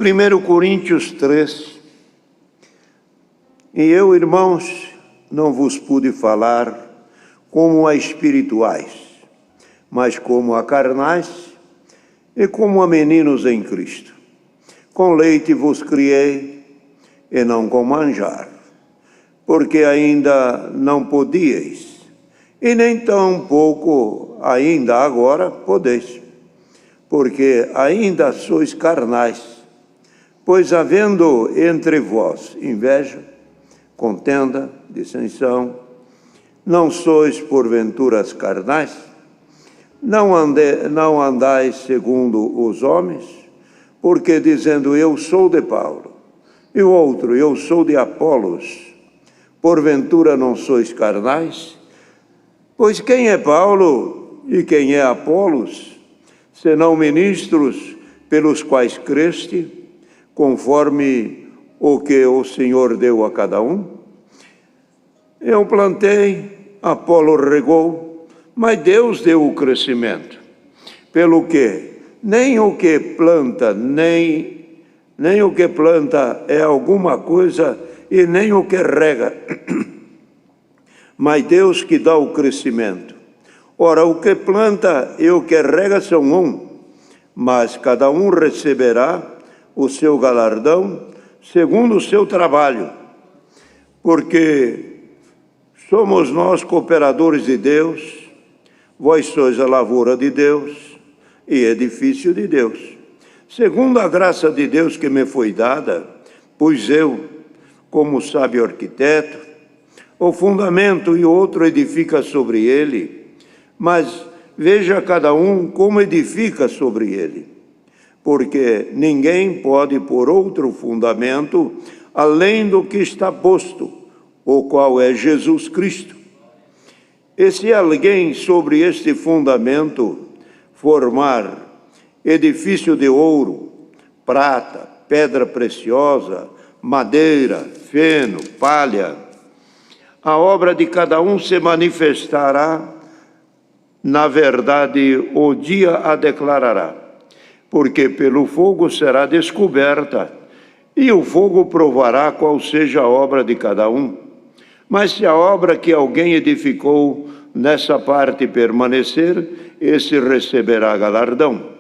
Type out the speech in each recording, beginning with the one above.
1 Coríntios 3, e eu, irmãos, não vos pude falar como a espirituais, mas como a carnais e como a meninos em Cristo. Com leite vos criei e não com manjar, porque ainda não podíeis, e nem tão pouco ainda agora podeis, porque ainda sois carnais. Pois havendo entre vós inveja, contenda, dissensão, não sois porventura carnais? Não andais segundo os homens? Porque dizendo eu sou de Paulo, e o outro eu sou de Apolos, porventura não sois carnais? Pois quem é Paulo e quem é Apolos, senão ministros pelos quais creste, conforme o que o Senhor deu a cada um? Eu plantei, Apolo regou, mas Deus deu o crescimento. Pelo que nem o que planta, nem o que planta é alguma coisa, e nem o que rega, mas Deus que dá o crescimento. Ora, o que planta e o que rega são um, mas cada um receberá o seu galardão segundo o seu trabalho, porque somos nós cooperadores de Deus, vós sois a lavoura de Deus e edifício de Deus. Segundo a graça de Deus que me foi dada, pus eu, como sábio arquiteto, o fundamento e outro edifica sobre ele, mas veja cada um como edifica sobre ele. Porque ninguém pode pôr outro fundamento além do que está posto, o qual é Jesus Cristo. E se alguém sobre este fundamento formar edifício de ouro, prata, pedra preciosa, madeira, feno, palha, a obra de cada um se manifestará, na verdade, o dia a declarará. Porque pelo fogo será descoberta, e o fogo provará qual seja a obra de cada um. Mas se a obra que alguém edificou nessa parte permanecer, esse receberá galardão.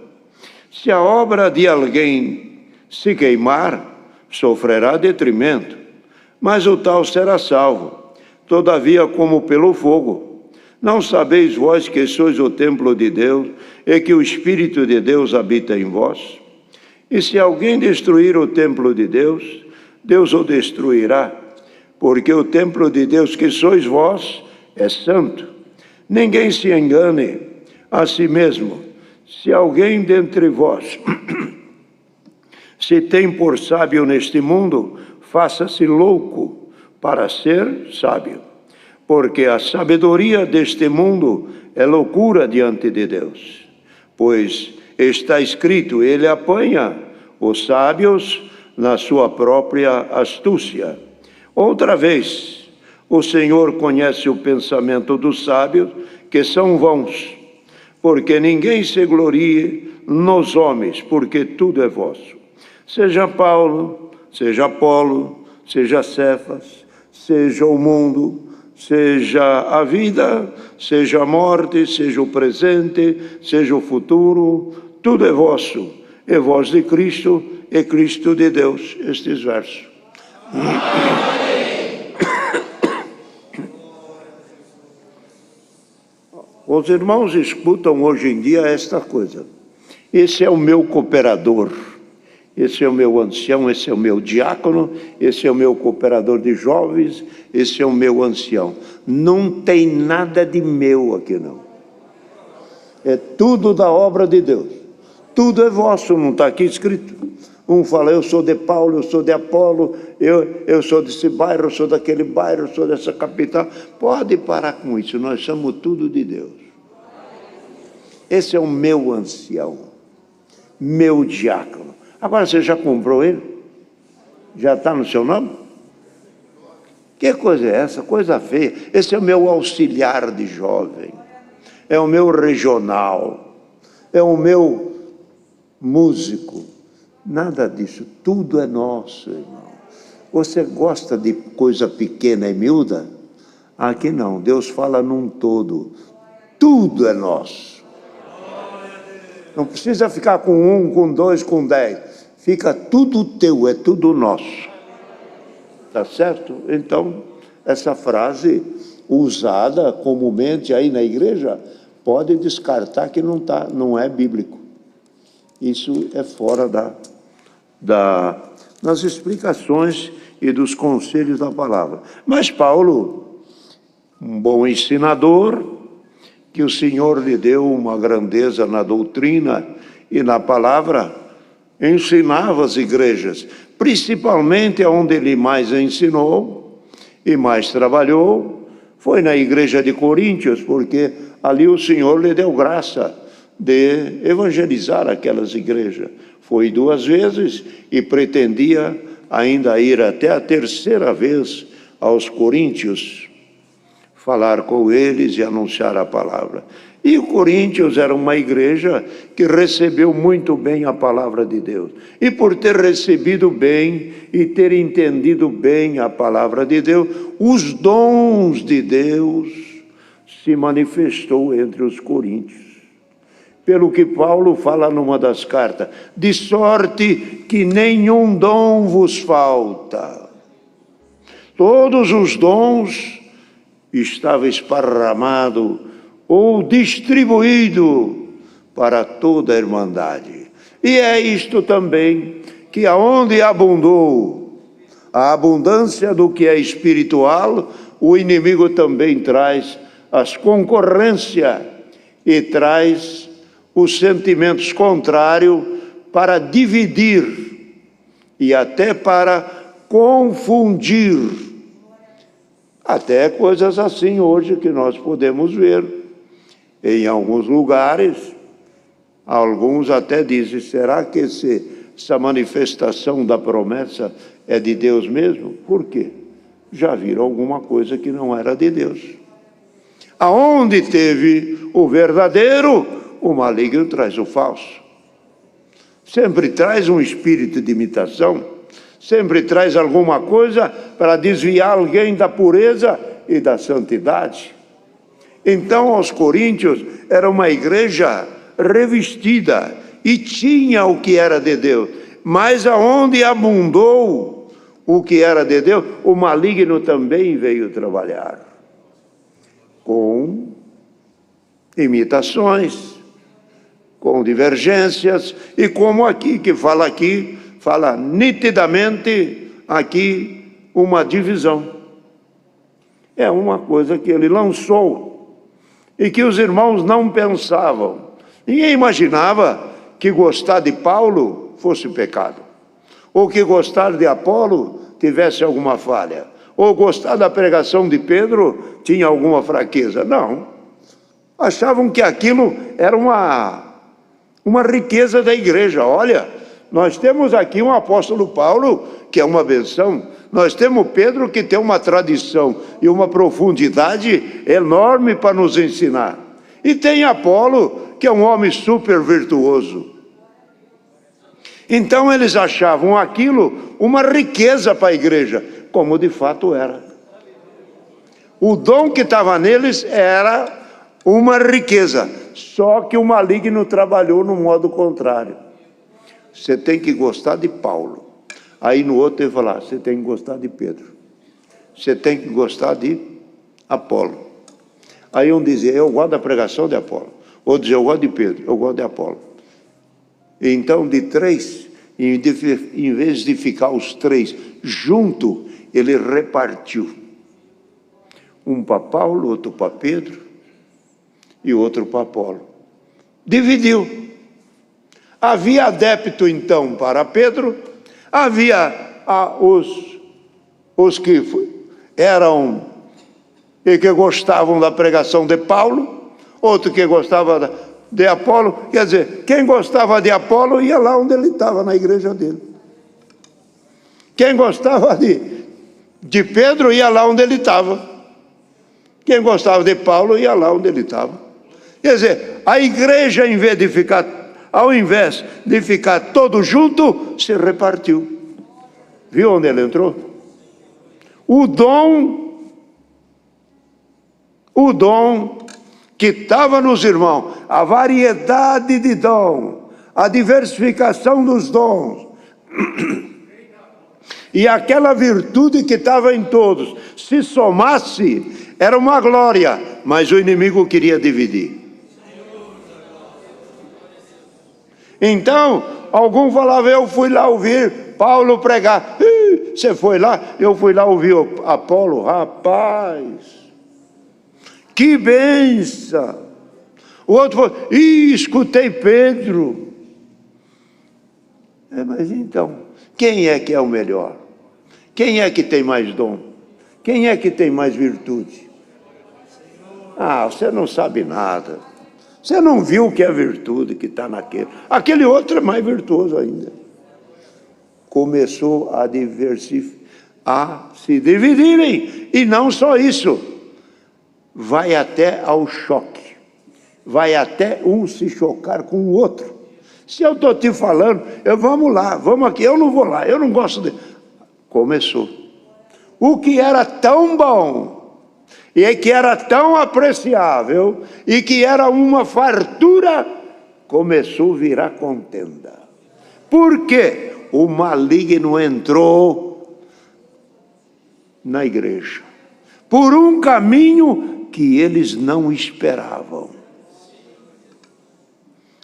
Se a obra de alguém se queimar, sofrerá detrimento, mas o tal será salvo, todavia como pelo fogo. Não sabeis vós que sois o templo de Deus e que o Espírito de Deus habita em vós? E se alguém destruir o templo de Deus, Deus o destruirá, porque o templo de Deus que sois vós é santo. Ninguém se engane a si mesmo. Se alguém dentre vós se tem por sábio neste mundo, faça-se louco para ser sábio. Porque a sabedoria deste mundo é loucura diante de Deus. Pois está escrito, ele apanha os sábios na sua própria astúcia. Outra vez, o Senhor conhece o pensamento dos sábios, que são vãos, porque ninguém se glorie nos homens, porque tudo é vosso. Seja Paulo, seja Apolo, seja Cefas, seja o mundo, seja a vida, seja a morte, seja o presente, seja o futuro, tudo é vosso, é voz de Cristo, é Cristo de Deus. Estes versos. Os irmãos escutam hoje em dia esta coisa. Esse é o meu cooperador, esse é o meu ancião, esse é o meu diácono, esse é o meu cooperador de jovens, esse é o meu ancião. Não tem nada de meu aqui, não. É tudo da obra de Deus. Tudo é vosso, não está aqui escrito. Um fala, eu sou de Paulo, eu sou de Apolo, eu sou desse bairro, eu sou daquele bairro, eu sou dessa capital. Pode parar com isso, nós somos tudo de Deus. Esse é o meu ancião, meu diácono. Agora, você já comprou ele? Já está no seu nome? Que coisa é essa? Coisa feia. Esse é o meu auxiliar de jovem, é o meu regional, é o meu músico, Nada disso, tudo é nosso, irmão. Você gosta de coisa pequena e miúda? Aqui não, Deus fala num todo. Tudo é nosso. Não precisa ficar com 1, com 2, com 10. Fica tudo teu, é tudo nosso. Tá certo? Então, essa frase usada comumente aí na igreja, pode descartar que não é bíblico. Isso é fora das explicações e dos conselhos da palavra. Mas Paulo, um bom ensinador, que o Senhor lhe deu uma grandeza na doutrina e na palavra, ensinava as igrejas, principalmente onde ele mais ensinou e mais trabalhou, foi na igreja de Coríntios, porque ali o Senhor lhe deu graça de evangelizar aquelas igrejas. Foi 2 vezes e pretendia ainda ir até a 3ª vez aos coríntios, falar com eles e anunciar a palavra. E o Coríntios era uma igreja que recebeu muito bem a palavra de Deus. E por ter recebido bem e ter entendido bem a palavra de Deus, os dons de Deus se manifestou entre os coríntios. Pelo que Paulo fala numa das cartas, de sorte que nenhum dom vos falta. Todos os dons estavam esparramados ou distribuído para toda a irmandade. E é isto também, que aonde abundou a abundância do que é espiritual, o inimigo também traz as concorrências e traz os sentimentos contrários para dividir e até para confundir. Até coisas assim hoje que nós podemos ver. Em alguns lugares, alguns até dizem, será que essa manifestação da promessa é de Deus mesmo? Por quê? Já viram alguma coisa que não era de Deus. Aonde teve o verdadeiro, o maligno traz o falso. Sempre traz um espírito de imitação, sempre traz alguma coisa para desviar alguém da pureza e da santidade. Então, aos coríntios, era uma igreja revestida e tinha o que era de Deus. Mas aonde abundou o que era de Deus, o maligno também veio trabalhar com imitações, com divergências, e como aqui, que fala nitidamente aqui uma divisão. É uma coisa que ele lançou e que os irmãos não pensavam. Ninguém imaginava que gostar de Paulo fosse pecado, ou que gostar de Apolo tivesse alguma falha, ou gostar da pregação de Pedro tinha alguma fraqueza. Não. Achavam que aquilo era uma riqueza da igreja. Olha, nós temos aqui um apóstolo Paulo, que é uma benção. Nós temos Pedro, que tem uma tradição e uma profundidade enorme para nos ensinar. E tem Apolo, que é um homem super virtuoso. Então eles achavam aquilo uma riqueza para a igreja, como de fato era. O dom que estava neles era uma riqueza, só que o maligno trabalhou no modo contrário. Você tem que gostar de Paulo. Aí no outro ele falar, você tem que gostar de Pedro. Você tem que gostar de Apolo. Aí um dizia, eu gosto da pregação de Apolo. Outro dizia, eu gosto de Pedro, eu gosto de Apolo. Então de 3, em vez de ficar os 3 junto, ele repartiu. Um para Paulo, outro para Pedro e outro para Apolo. Dividiu. Havia adepto então para Pedro, havia os que eram e que gostavam da pregação de Paulo, outro que gostava de Apolo. Quer dizer, quem gostava de Apolo ia lá onde ele estava, na igreja dele. Quem gostava de Pedro ia lá onde ele estava. Quem gostava de Paulo ia lá onde ele estava. Quer dizer, a igreja, em vez de ficar Ao invés de ficar todo junto, se repartiu. Viu onde ele entrou? O dom que estava nos irmãos, a variedade de dom, a diversificação dos dons, e aquela virtude que estava em todos, se somasse, era uma glória, mas o inimigo queria dividir. Então, algum falava, eu fui lá ouvir Paulo pregar. Você foi lá? Eu fui lá ouvir o Apolo. Rapaz, que bênção! O outro falou, escutei Pedro. Mas então, quem é que é o melhor? Quem é que tem mais dom? Quem é que tem mais virtude? Você não sabe nada. Você não viu o que é virtude que está naquele. Aquele outro é mais virtuoso ainda. Começou a se dividirem. E não só isso. Vai até ao choque. Vai até um se chocar com o outro. Se eu estou te falando, vamos lá, vamos aqui. Eu não vou lá, eu não gosto de... Começou. O que era tão bom... e que era tão apreciável, e que era uma fartura, começou a virar contenda. Por quê? O maligno entrou na igreja, por um caminho que eles não esperavam.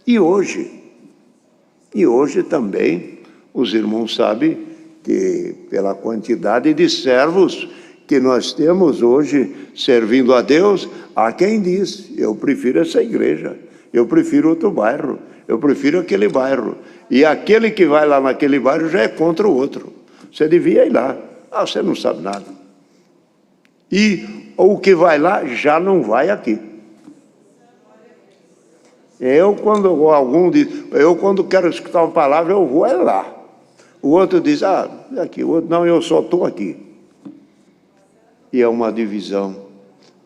E hoje também, os irmãos sabem que pela quantidade de servos que nós temos hoje servindo a Deus, há quem diz, eu prefiro essa igreja, eu prefiro outro bairro, eu prefiro aquele bairro. E aquele que vai lá naquele bairro já é contra o outro. Você devia ir lá. Você não sabe nada. E o que vai lá já não vai aqui. Quando quero escutar uma palavra, eu vou lá. O outro diz, aqui. O outro, não, eu só estou aqui. E é uma divisão,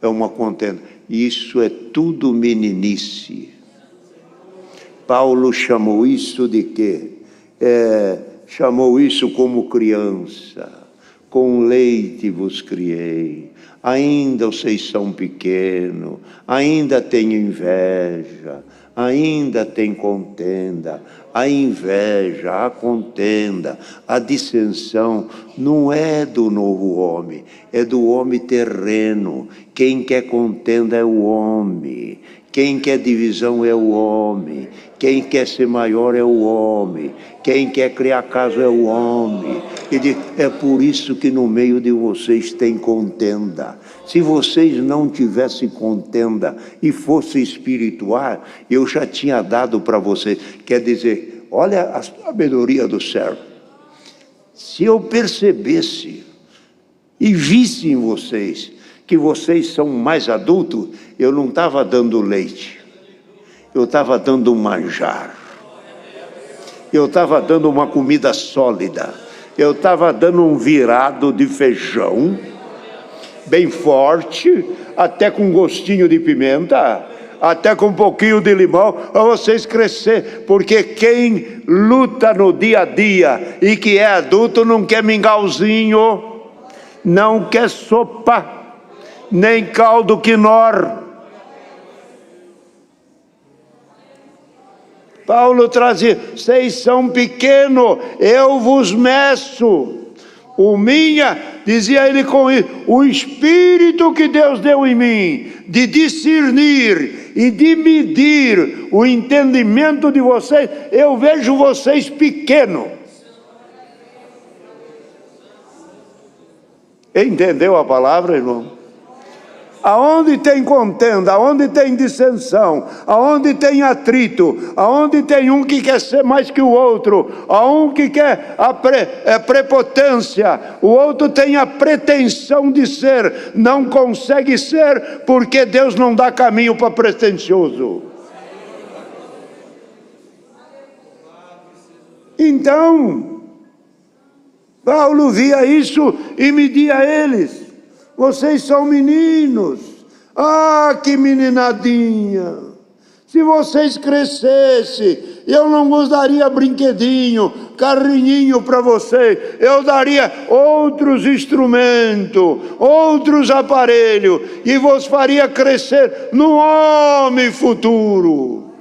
é uma contenda. Isso é tudo meninice. Paulo chamou isso de quê? Chamou isso como criança. Com leite vos criei. Ainda vocês são pequenos, ainda tem inveja, ainda tem contenda. A inveja, a contenda, a dissensão não é do novo homem, é do homem terreno. Quem quer contenda é o homem, quem quer divisão é o homem, quem quer ser maior é o homem, quem quer criar caso é o homem. É por isso que no meio de vocês tem contenda. Se vocês não tivessem contenda e fosse espiritual, eu já tinha dado para vocês. Quer dizer, olha a sabedoria do servo. Se eu percebesse e visse em vocês que vocês são mais adultos, eu não estava dando leite, eu estava dando um manjar, eu estava dando uma comida sólida, eu estava dando um virado de feijão, bem forte, até com gostinho de pimenta, até com um pouquinho de limão, para vocês crescer, porque quem luta no dia a dia e que é adulto não quer mingauzinho, não quer sopa, nem caldo quinor. Paulo trazia, vocês são pequenos, eu vos meço. Dizia ele com isso, o Espírito que Deus deu em mim, de discernir e de medir o entendimento de vocês, eu vejo vocês pequenos. Entendeu a palavra, irmão? Aonde tem contenda, aonde tem dissensão, aonde tem atrito, aonde tem um que quer ser mais que o outro, um que quer a prepotência, o outro tem a pretensão de ser, não consegue ser, porque Deus não dá caminho para pretensioso. Então, Paulo via isso e media eles. Vocês são meninos. Que meninadinha. Se vocês crescessem, eu não vos daria brinquedinho, carrinho para vocês, eu daria outros instrumentos, outros aparelhos, e vos faria crescer no homem futuro.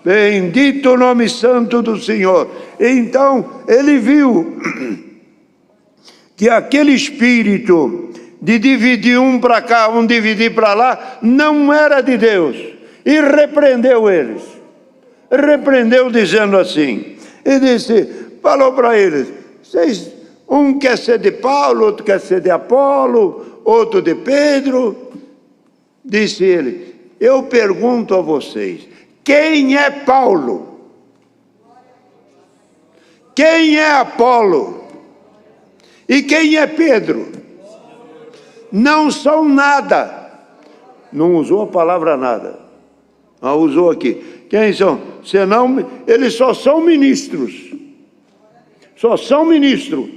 Bendito o nome santo do Senhor. Então, ele viu que aquele espírito de dividir um para cá, um dividir para lá, não era de Deus. E repreendeu eles. Repreendeu dizendo assim. E disse, falou para eles, vocês, um quer ser de Paulo, outro quer ser de Apolo, outro de Pedro. Disse ele, eu pergunto a vocês, quem é Paulo? Quem é Apolo? E quem é Pedro? Não são nada. Não usou a palavra nada. Mas usou aqui. Quem são? Senão, eles só são ministros. Só são ministros.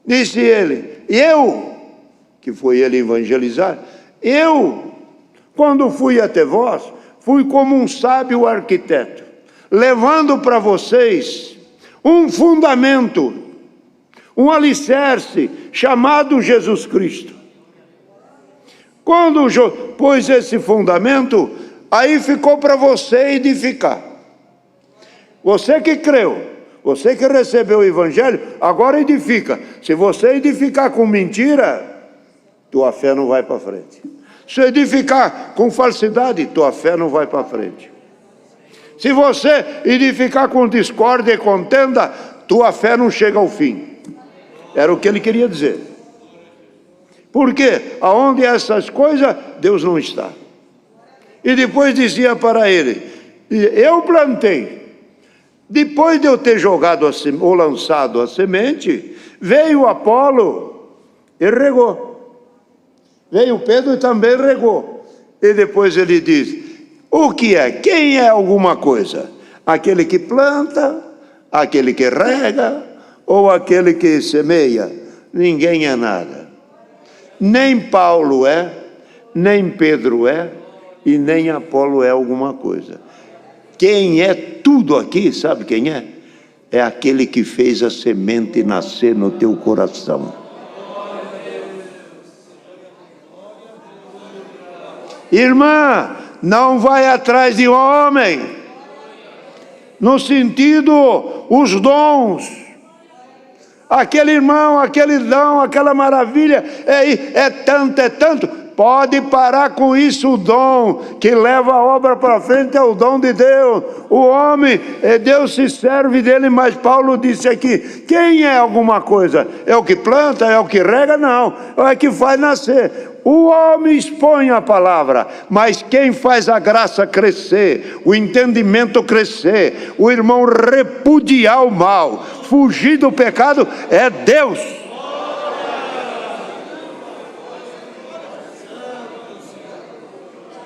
Disse ele, eu, que foi ele evangelizar, eu, quando fui até vós, fui como um sábio arquiteto, levando para vocês um fundamento, um alicerce chamado Jesus Cristo. Quando pôs esse fundamento, aí ficou para você edificar. Você que creu, você que recebeu o evangelho, agora edifica. Se você edificar com mentira, tua fé não vai para frente. Se edificar com falsidade, tua fé não vai para frente. Se você edificar com discórdia e contenda, tua fé não chega ao fim. Era o que ele queria dizer. Porque aonde essas coisas, Deus não está. E depois dizia para ele, eu plantei. Depois de eu ter jogado ou lançado a semente, veio Apolo e regou. Veio Pedro e também regou. E depois ele diz, o que é? Quem é alguma coisa? Aquele que planta, aquele que rega, ou aquele que semeia? Ninguém é nada. Nem Paulo é, nem Pedro é, e nem Apolo é alguma coisa. Quem é tudo aqui, sabe quem é? É aquele que fez a semente nascer no teu coração. Irmã, não vai atrás de homem, no sentido, os dons. Aquele irmão, aquele dom, aquela maravilha, é tanto. Pode parar com isso, o dom que leva a obra para frente é o dom de Deus. O homem, Deus se serve dele, mas Paulo disse aqui, quem é alguma coisa? É o que planta, é o que rega? Não, é o que faz nascer. O homem expõe a palavra, mas quem faz a graça crescer, o entendimento crescer, o irmão repudiar o mal, fugir do pecado, é Deus.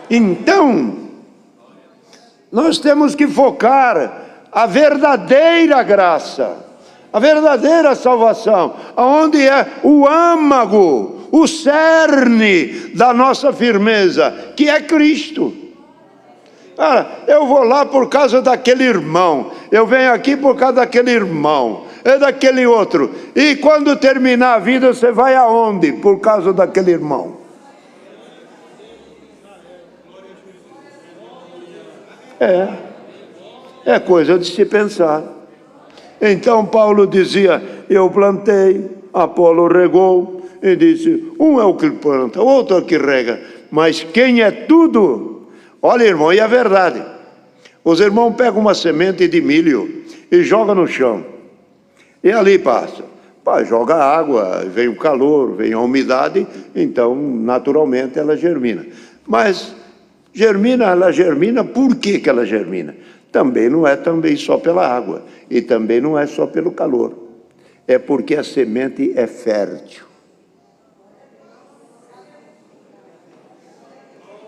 Então, nós temos que focar a verdadeira graça, a verdadeira salvação, aonde é o âmago, o cerne da nossa firmeza, que é Cristo. Cara, eu vou lá por causa daquele irmão, eu venho aqui por causa daquele irmão, é daquele outro, e quando terminar a vida você vai aonde? Por causa daquele irmão. É coisa de se pensar. Então Paulo dizia, eu plantei, Apolo regou, e disse, um é o que planta, outro é o que rega, mas quem é tudo? Olha, irmão, e a verdade, os irmãos pegam uma semente de milho e jogam no chão, e ali passa, joga água, vem o calor, vem a umidade, então naturalmente ela germina. Mas ela germina, por que ela germina? Também não é só pela água, e também não é só pelo calor, é porque a semente é fértil.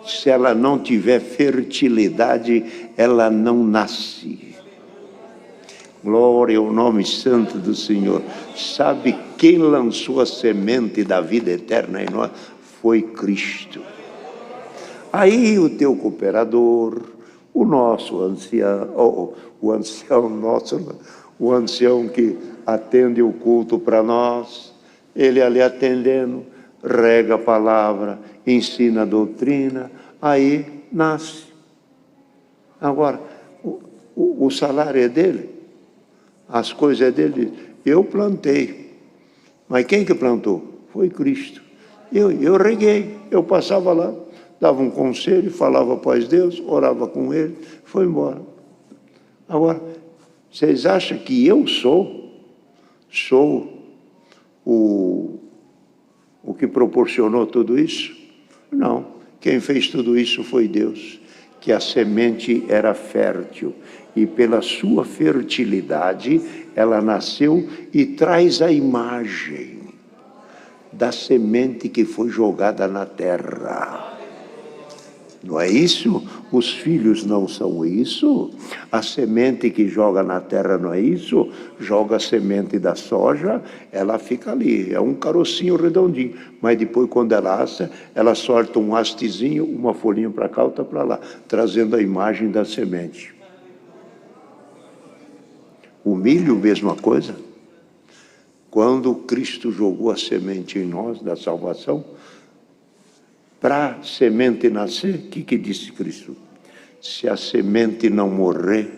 Se ela não tiver fertilidade, ela não nasce. Glória ao nome santo do Senhor. Sabe quem lançou a semente da vida eterna em nós? Foi Cristo. Aí o teu cooperador, o nosso ancião, o ancião nosso, o ancião que atende o culto para nós, ele ali atendendo, rega a palavra, ensina a doutrina, aí nasce. Agora, o salário é dele, as coisas é dele. Eu plantei, mas quem que plantou? Foi Cristo. Eu reguei, eu passava lá, dava um conselho, falava após Deus, orava com ele, foi embora. Agora, vocês acham que eu sou o que proporcionou tudo isso? Não, quem fez tudo isso foi Deus, que a semente era fértil, e pela sua fertilidade ela nasceu e traz a imagem da semente que foi jogada na terra. Não é isso? Os filhos não são isso? A semente que joga na terra não é isso? Joga a semente da soja, ela fica ali, é um carocinho redondinho. Mas depois, quando ela assa, ela solta um hastezinho, uma folhinha para cá, outra para lá, trazendo a imagem da semente. O milho, mesma coisa. Quando Cristo jogou a semente em nós, da salvação, para a semente nascer, o que disse Cristo? Se a semente não morrer,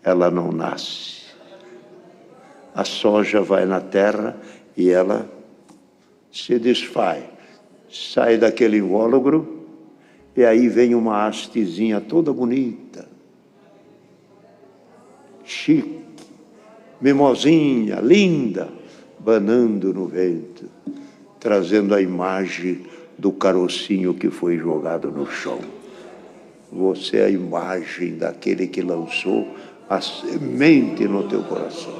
ela não nasce. A soja vai na terra e ela se desfaz. Sai daquele invólucro e aí vem uma hastezinha toda bonita, chique, mimosinha, linda, banando no vento, trazendo a imagem do carocinho que foi jogado no chão. Você é a imagem daquele que lançou a semente no teu coração.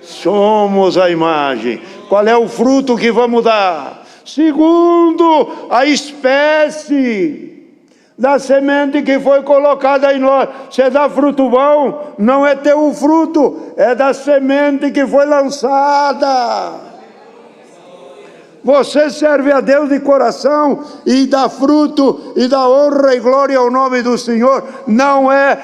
Somos a imagem. Qual é o fruto que vamos dar? Segundo a espécie da semente que foi colocada em nós. Você dá fruto bom, não é teu fruto, é da semente que foi lançada. Você serve a Deus de coração e dá fruto e dá honra e glória ao nome do Senhor. Não é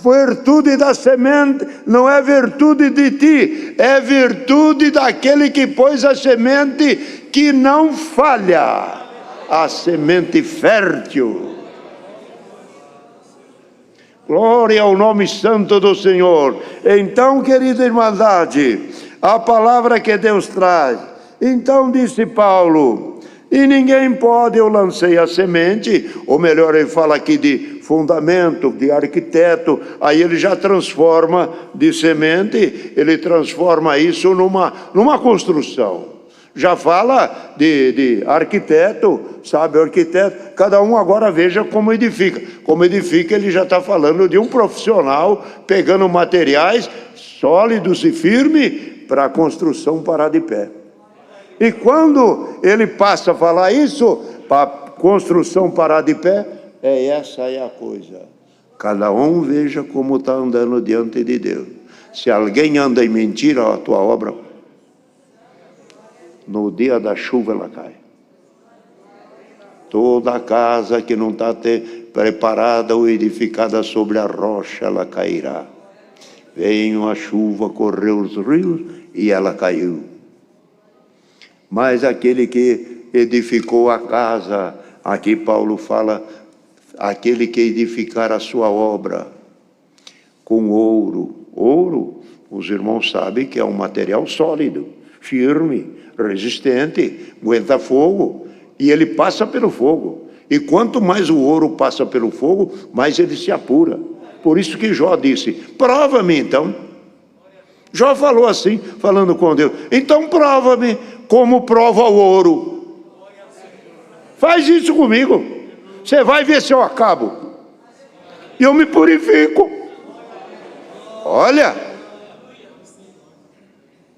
virtude da semente, não é virtude de ti, é virtude daquele que pôs a semente que não falha, a semente fértil. Glória ao nome santo do Senhor. Então, querida irmandade, a palavra que Deus traz. Então disse Paulo, e ninguém pode, eu lancei a semente, ou melhor, ele fala aqui de fundamento, de arquiteto, aí ele já transforma de semente, ele transforma isso numa construção. Já fala de arquiteto, sabe, o arquiteto, cada um agora veja como edifica. Como edifica, ele já está falando de um profissional pegando materiais sólidos e firmes para a construção parar de pé. E quando ele passa a falar isso, para a construção parar de pé, essa é a coisa. Cada um veja como está andando diante de Deus. Se alguém anda em mentira, a tua obra, no dia da chuva ela cai. Toda a casa que não está preparada ou edificada sobre a rocha, ela cairá. Veio a chuva, correu os rios e ela caiu. Mas aquele que edificou a casa, aqui Paulo fala, aquele que edificar a sua obra com ouro. Ouro, os irmãos sabem que é um material sólido, firme, resistente, aguenta fogo, e ele passa pelo fogo. E quanto mais o ouro passa pelo fogo, mais ele se apura. Por isso que Jó disse, prova-me então. Jó falou assim, falando com Deus, então prova-me como prova o ouro. Faz isso comigo, você vai ver se eu acabo. E eu me purifico. Olha,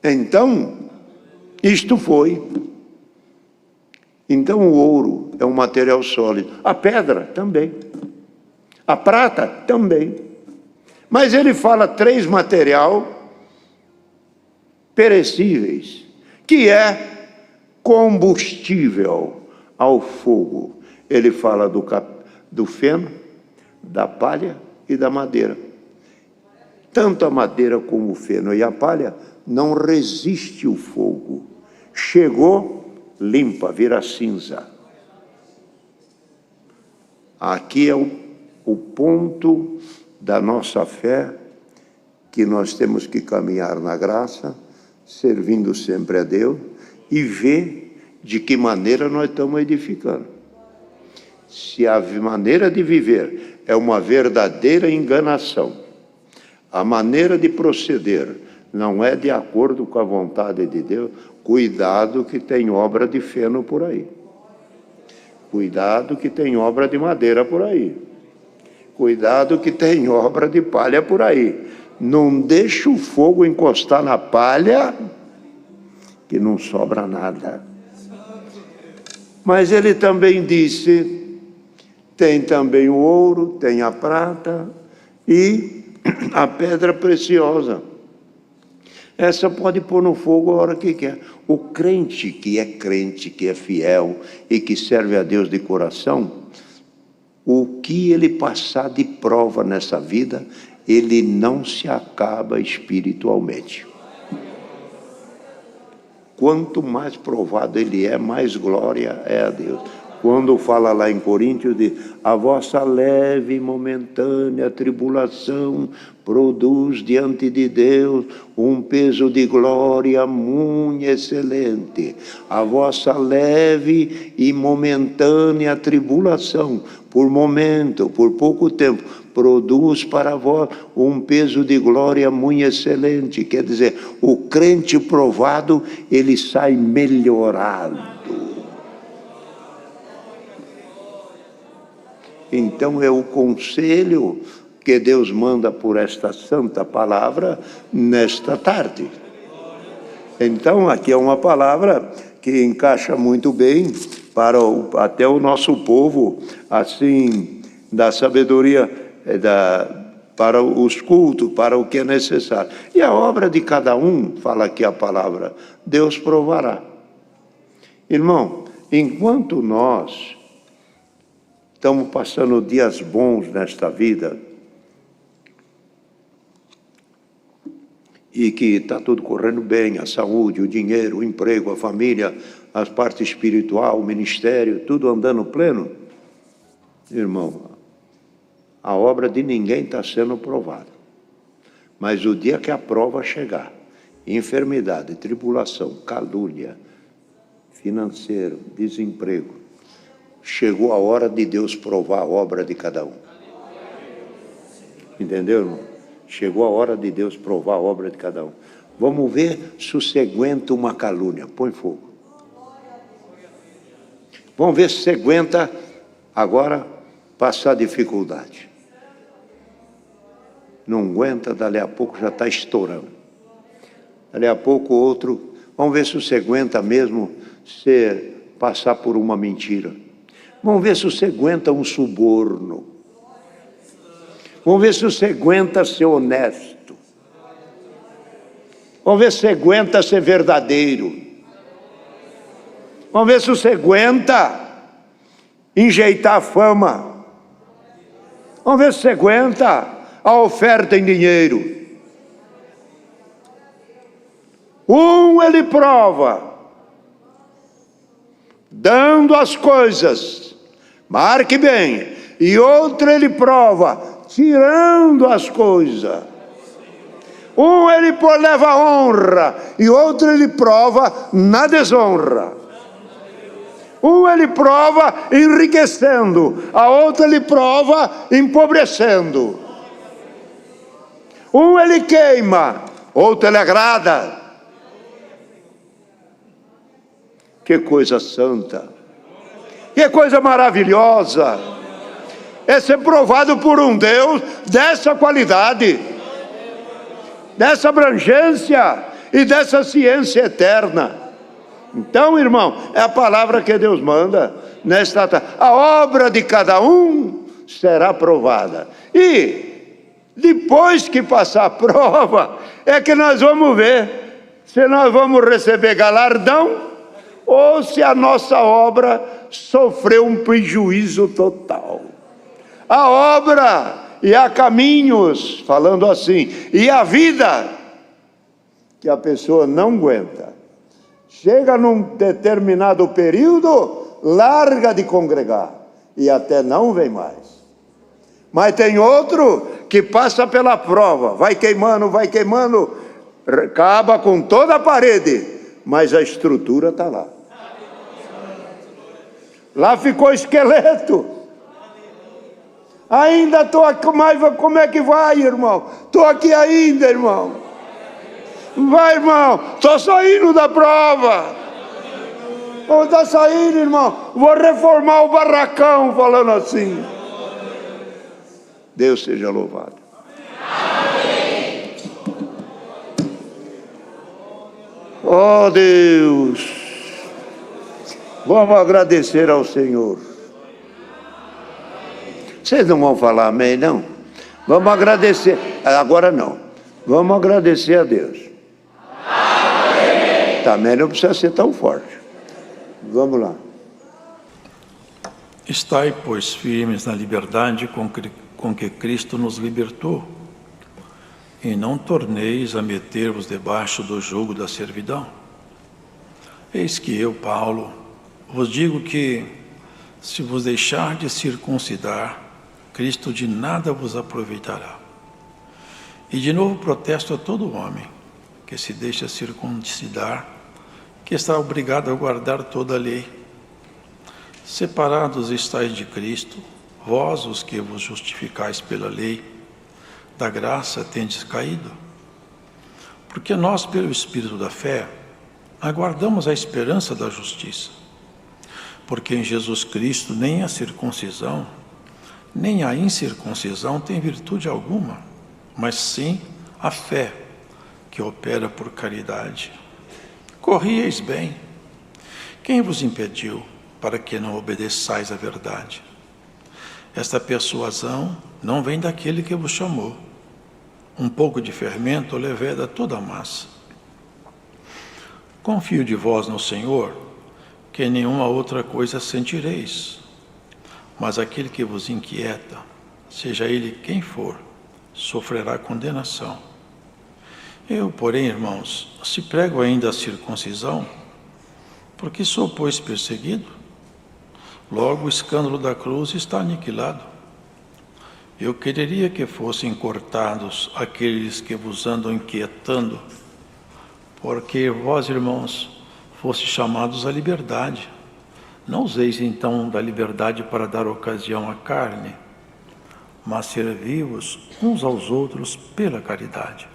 então, isto foi. Então o ouro é um material sólido, a pedra também, a prata também. Mas ele fala 3 materiais perecíveis, que é combustível. ao fogo. Ele fala do feno, da palha e da madeira. Tanto a madeira como o feno e a palha não resiste o fogo. Chegou, limpa, vira cinza. Aqui é o ponto da nossa fé, que nós temos que caminhar na graça, servindo sempre a Deus, e ver de que maneira nós estamos edificando. Se a maneira de viver é uma verdadeira enganação, a maneira de proceder não é de acordo com a vontade de Deus, cuidado que tem obra de feno por aí. Cuidado que tem obra de madeira por aí. Cuidado que tem obra de palha por aí. Não deixe o fogo encostar na palha, que não sobra nada. Mas ele também disse, tem também o ouro, tem a prata e a pedra preciosa. Essa pode pôr no fogo a hora que quer. O crente, que é fiel e que serve a Deus de coração, o que ele passar de prova nessa vida, ele não se acaba espiritualmente. Quanto mais provado ele é, mais glória é a Deus. Quando fala lá em Coríntios, diz, a vossa leve e momentânea tribulação produz diante de Deus um peso de glória muito excelente. A vossa leve e momentânea tribulação, por momento, por pouco tempo, produz para vós um peso de glória muito excelente. Quer dizer, o crente provado, ele sai melhorado. Então é o conselho que Deus manda por esta santa palavra nesta tarde. Então aqui é uma palavra que encaixa muito bem para até o nosso povo, assim, da sabedoria, para os cultos, para o que é necessário. E a obra de cada um, fala aqui a palavra, Deus provará. Irmão, enquanto nós estamos passando dias bons nesta vida e que está tudo correndo bem, a saúde, o dinheiro, o emprego, a família, a parte espiritual, o ministério, tudo andando pleno, irmão, a obra de ninguém está sendo provada. Mas o dia que a prova chegar, enfermidade, tribulação, calúnia, financeiro, desemprego, chegou a hora de Deus provar a obra de cada um. Entendeu, irmão? Chegou a hora de Deus provar a obra de cada um. Vamos ver se você aguenta uma calúnia. Põe fogo. Vamos ver se você aguenta agora passar dificuldade. Não aguenta, dali a pouco já está estourando. Dali a pouco outro. Vamos ver se você aguenta mesmo você passar por uma mentira. Vamos ver se você aguenta um suborno. Vamos ver se você aguenta ser honesto. Vamos ver se você aguenta ser verdadeiro. Vamos ver se você aguenta enjeitar a fama. Vamos ver se você aguenta a oferta em dinheiro. Ele prova, dando as coisas, marque bem, e outro ele prova, tirando as coisas. Ele leva a honra, e outro ele prova na desonra. Ele prova enriquecendo, a outra ele prova empobrecendo. Ele queima, outro ele agrada. Que coisa santa, que coisa maravilhosa, é ser provado por um Deus dessa qualidade, dessa abrangência e dessa ciência eterna. Então, irmão, é a palavra que Deus manda nesta tarde. A obra de cada um será provada. E depois que passar a prova, é que nós vamos ver se nós vamos receber galardão ou se a nossa obra sofreu um prejuízo total. A obra e há caminhos, falando assim, e a vida que a pessoa não aguenta. Chega num determinado período, larga de congregar e até não vem mais. Mas tem outro que passa pela prova, vai queimando, acaba com toda a parede, mas a estrutura está lá. Lá ficou esqueleto. Ainda estou aqui, mas como é que vai, irmão? Estou aqui ainda, irmão. Vai, irmão, estou saindo da prova. Estou saindo, irmão. Vou reformar o barracão, falando assim. Deus seja louvado. Oh, Deus. Vamos agradecer ao Senhor. Vocês não vão falar amém, não? Vamos agradecer. Agora não. Vamos agradecer a Deus. Amém. Também não precisa ser tão forte. Vamos lá. Estai, pois, firmes na liberdade com que Cristo nos libertou, e não torneis a meter-vos debaixo do jugo da servidão. Eis que eu, Paulo, vos digo que, se vos deixar de circuncidar, Cristo de nada vos aproveitará. E de novo protesto a todo homem que se deixa circuncidar, que está obrigado a guardar toda a lei. Separados estáis de Cristo, vós os que vos justificais pela lei, da graça tendes caído. Porque nós, pelo Espírito da fé, aguardamos a esperança da justiça. Porque em Jesus Cristo nem a circuncisão, nem a incircuncisão tem virtude alguma, mas sim a fé, que opera por caridade. Corrieis bem. Quem vos impediu para que não obedeçais à verdade? Esta persuasão não vem daquele que vos chamou. Um pouco de fermento leveda toda a massa. Confio de vós no Senhor, que nenhuma outra coisa sentireis. Mas aquele que vos inquieta, seja ele quem for, sofrerá condenação. Eu, porém, irmãos, se prego ainda a circuncisão, porque sou, pois, perseguido, logo o escândalo da cruz está aniquilado. Eu quereria que fossem cortados aqueles que vos andam inquietando, porque vós, irmãos, fostes chamados à liberdade. Não useis então da liberdade para dar ocasião à carne, mas servi-vos uns aos outros pela caridade.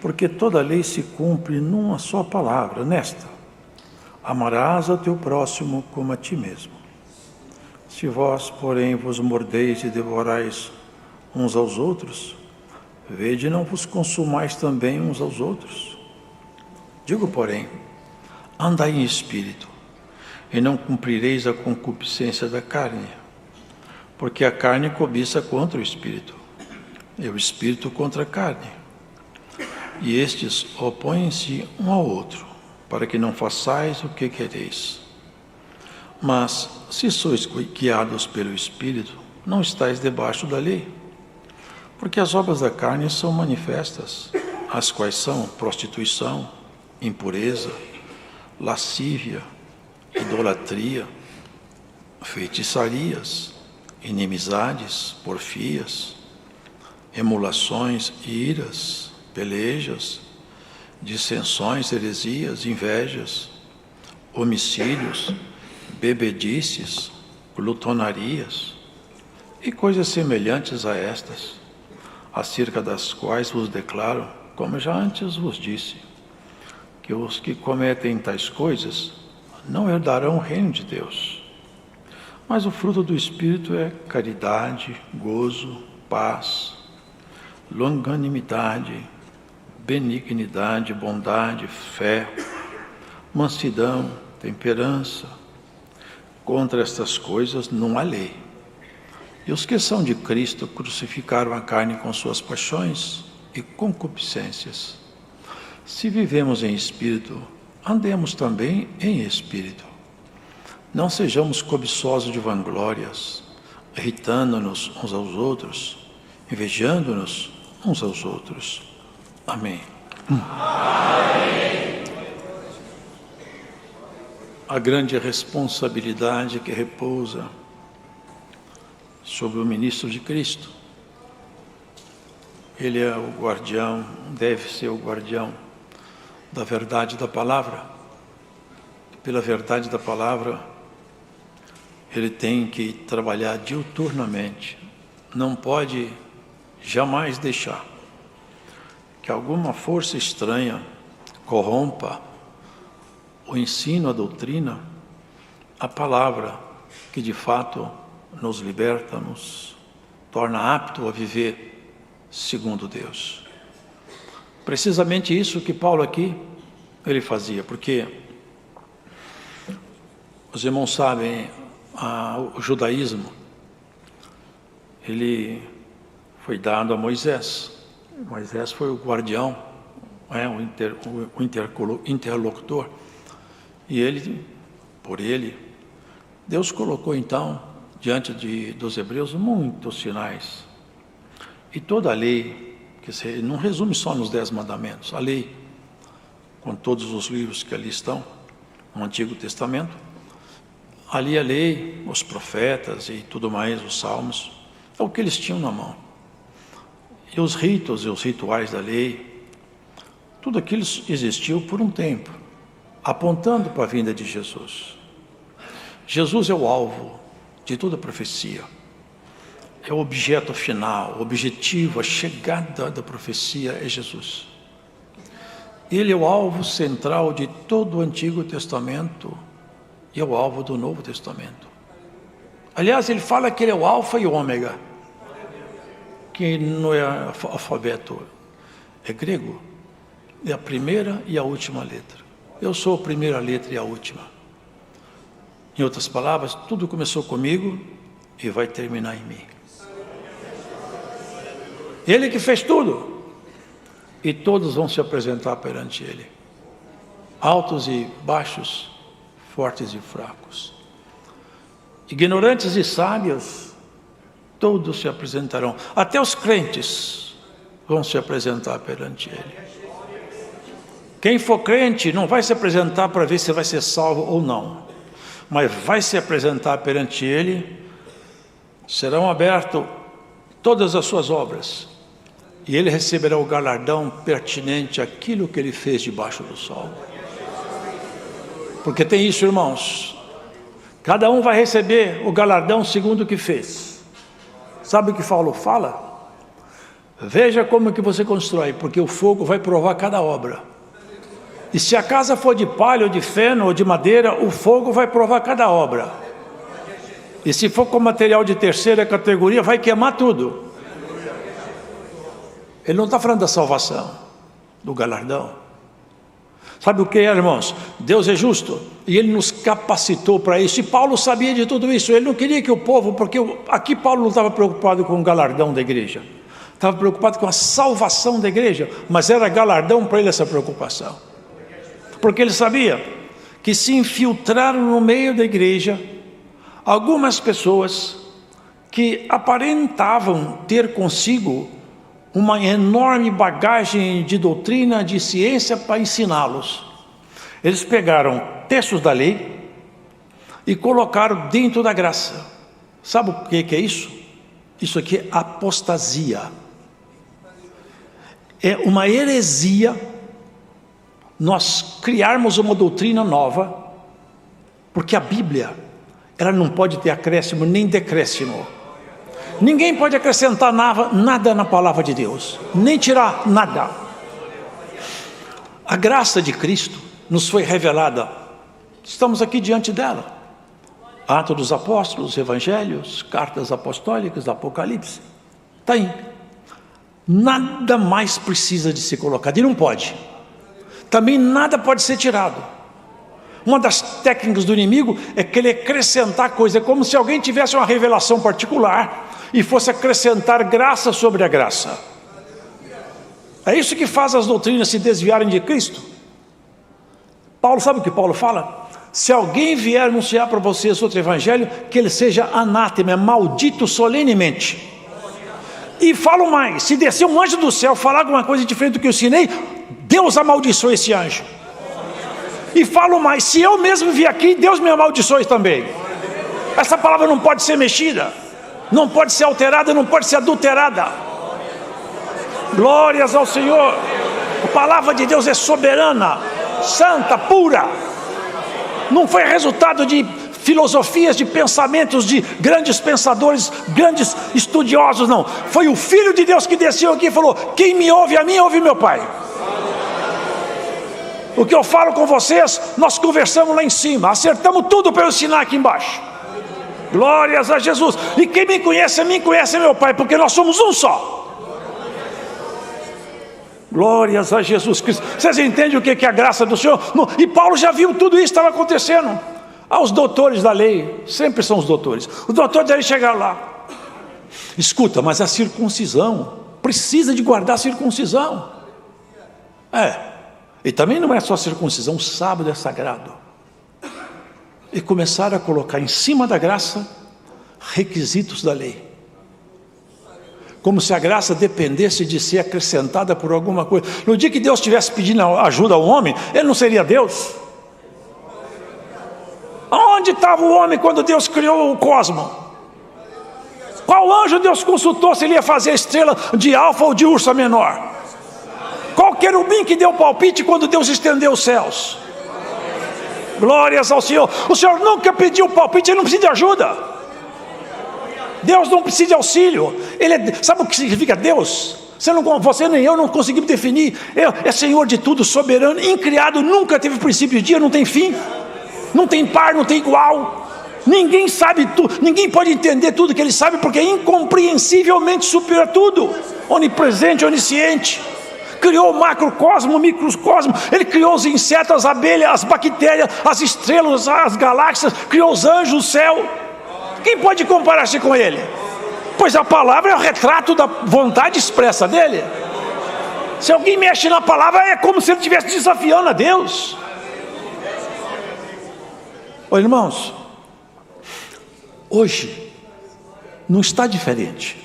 Porque toda a lei se cumpre numa só palavra, nesta: amarás ao teu próximo como a ti mesmo. Se vós, porém, vos mordeis e devorais uns aos outros, vede, não vos consumais também uns aos outros. Digo, porém, andai em espírito, e não cumprireis a concupiscência da carne, porque a carne cobiça contra o espírito, e o espírito contra a carne. E estes opõem-se um ao outro, para que não façais o que quereis. Mas, se sois guiados pelo Espírito, não estáis debaixo da lei. Porque as obras da carne são manifestas, as quais são prostituição, impureza, lascívia, idolatria, feitiçarias, inimizades, porfias, emulações, iras, pelejas, dissensões, heresias, invejas, homicídios, bebedices, glutonarias e coisas semelhantes a estas, acerca das quais vos declaro, como já antes vos disse, que os que cometem tais coisas não herdarão o reino de Deus. Mas o fruto do Espírito é caridade, gozo, paz, longanimidade, benignidade, bondade, fé, mansidão, temperança. Contra estas coisas não há lei. E os que são de Cristo crucificaram a carne com suas paixões e concupiscências. Se vivemos em espírito, andemos também em espírito. Não sejamos cobiçosos de vanglórias, irritando-nos uns aos outros, invejando-nos uns aos outros. Amém. Amém. A grande responsabilidade que repousa sobre o ministro de Cristo. Ele é o guardião, deve ser o guardião da verdade da palavra. Pela verdade da palavra, ele tem que trabalhar diuturnamente. Não pode jamais deixar que alguma força estranha corrompa o ensino, a doutrina, a palavra que de fato nos liberta, nos torna apto a viver segundo Deus. Precisamente isso que Paulo aqui, ele fazia, porque os irmãos sabem, o judaísmo, ele foi dado a Moisés. Moisés foi o guardião, o interlocutor. E por ele, Deus colocou então, diante dos hebreus, muitos sinais. E toda a lei, que não resume só nos 10 mandamentos, a lei, com todos os livros que ali estão, no Antigo Testamento, ali a lei, os profetas e tudo mais, os salmos, é o que eles tinham na mão. E os ritos e os rituais da lei, tudo aquilo existiu por um tempo, apontando para a vinda de Jesus. Jesus é o alvo de toda a profecia, é o objeto final, o objetivo, a chegada da profecia é Jesus. Ele é o alvo central de todo o Antigo Testamento e é o alvo do Novo Testamento. Aliás, ele fala que ele é o alfa e o ômega, que no alfabeto é grego, é a primeira e a última letra. Eu sou a primeira letra e a última. Em outras palavras, tudo começou comigo e vai terminar em mim. Ele que fez tudo. E todos vão se apresentar perante Ele. Altos e baixos, fortes e fracos. Ignorantes e sábios, todos se apresentarão. Até os crentes vão se apresentar perante Ele. Quem for crente não vai se apresentar para ver se vai ser salvo ou não, mas vai se apresentar perante Ele, serão abertas todas as suas obras, e Ele receberá o galardão pertinente àquilo que Ele fez debaixo do sol. Porque tem isso, irmãos, cada um vai receber o galardão segundo o que fez. Sabe o que Paulo fala? Veja como que você constrói, porque o fogo vai provar cada obra. E se a casa for de palha, ou de feno, ou de madeira, o fogo vai provar cada obra. E se for com material de terceira categoria, vai queimar tudo. Ele não está falando da salvação, do galardão. Sabe o que é, irmãos? Deus é justo, e Ele nos capacitou para isso. E Paulo sabia de tudo isso. Ele não queria que o povo, porque aqui Paulo não estava preocupado com o galardão da igreja. Estava preocupado com a salvação da igreja, mas era galardão para ele essa preocupação. Porque ele sabia que se infiltraram no meio da igreja algumas pessoas que aparentavam ter consigo uma enorme bagagem de doutrina, de ciência para ensiná-los. Eles pegaram textos da lei e colocaram dentro da graça. Sabe o que é isso? Isso aqui é apostasia. É uma heresia nós criarmos uma doutrina nova, porque a Bíblia, ela não pode ter acréscimo nem decréscimo. Ninguém pode acrescentar nada na palavra de Deus, nem tirar nada. A graça de Cristo nos foi revelada, estamos aqui diante dela. Atos dos Apóstolos, Evangelhos, cartas apostólicas, Apocalipse, está aí. Nada mais precisa de ser colocado, e não pode. Também nada pode ser tirado. Uma das técnicas do inimigo é que ele acrescentar coisa, como se alguém tivesse uma revelação particular e fosse acrescentar graça sobre a graça. É isso que faz as doutrinas se desviarem de Cristo. Paulo, sabe o que Paulo fala? Se alguém vier anunciar para vocês outro evangelho, que ele seja anátema, maldito solenemente. E falo mais, se descer um anjo do céu falar alguma coisa diferente do que eu ensinei, Deus amaldiçoe esse anjo. E falo mais, se eu mesmo vir aqui, Deus me amaldiçoe também. Essa palavra não pode ser mexida, não pode ser alterada, não pode ser adulterada. Glórias ao Senhor. A palavra de Deus é soberana, santa, pura. Não foi resultado de filosofias, de pensamentos de grandes pensadores, grandes estudiosos, não. Foi o Filho de Deus que desceu aqui e falou: quem me ouve a mim, ouve meu Pai. O que eu falo com vocês, nós conversamos lá em cima, acertamos tudo para eu ensinar aqui embaixo. Glórias a Jesus. E quem me conhece a mim, conhece meu Pai, porque nós somos um só. Glórias a Jesus Cristo. Vocês entendem o que é a graça do Senhor? E Paulo já viu tudo isso estava acontecendo. Os doutores da lei, sempre são os doutores. Os doutores da lei chegaram lá. Escuta, mas a circuncisão, precisa de guardar a circuncisão. E também não é só circuncisão, o sábado é sagrado. E começaram a colocar em cima da graça requisitos da lei. Como se a graça dependesse de ser acrescentada por alguma coisa. No dia que Deus estivesse pedindo ajuda ao homem, ele não seria Deus? Onde estava o homem quando Deus criou o cosmos? Qual anjo Deus consultou se ele ia fazer a estrela de alfa ou de ursa menor? Qual querubim que deu palpite quando Deus estendeu os céus? Glórias ao Senhor. O Senhor nunca pediu palpite, ele não precisa de ajuda. Deus não precisa de auxílio. Sabe o que significa Deus? Você nem eu não conseguimos definir. É Senhor de tudo, soberano, incriado, nunca teve princípio de dia, não tem fim, não tem par, não tem igual. Ninguém sabe tudo, ninguém pode entender tudo que ele sabe, porque é incompreensivelmente superior a tudo. Onipresente, onisciente. Criou o macrocosmo, o microcosmo. Ele criou os insetos, as abelhas, as bactérias, as estrelas, as galáxias. Criou os anjos, o céu. Quem pode comparar-se com ele? Pois a palavra é o retrato da vontade expressa dele. Se alguém mexe na palavra, é como se ele estivesse desafiando a Deus. Irmãos, hoje não está diferente.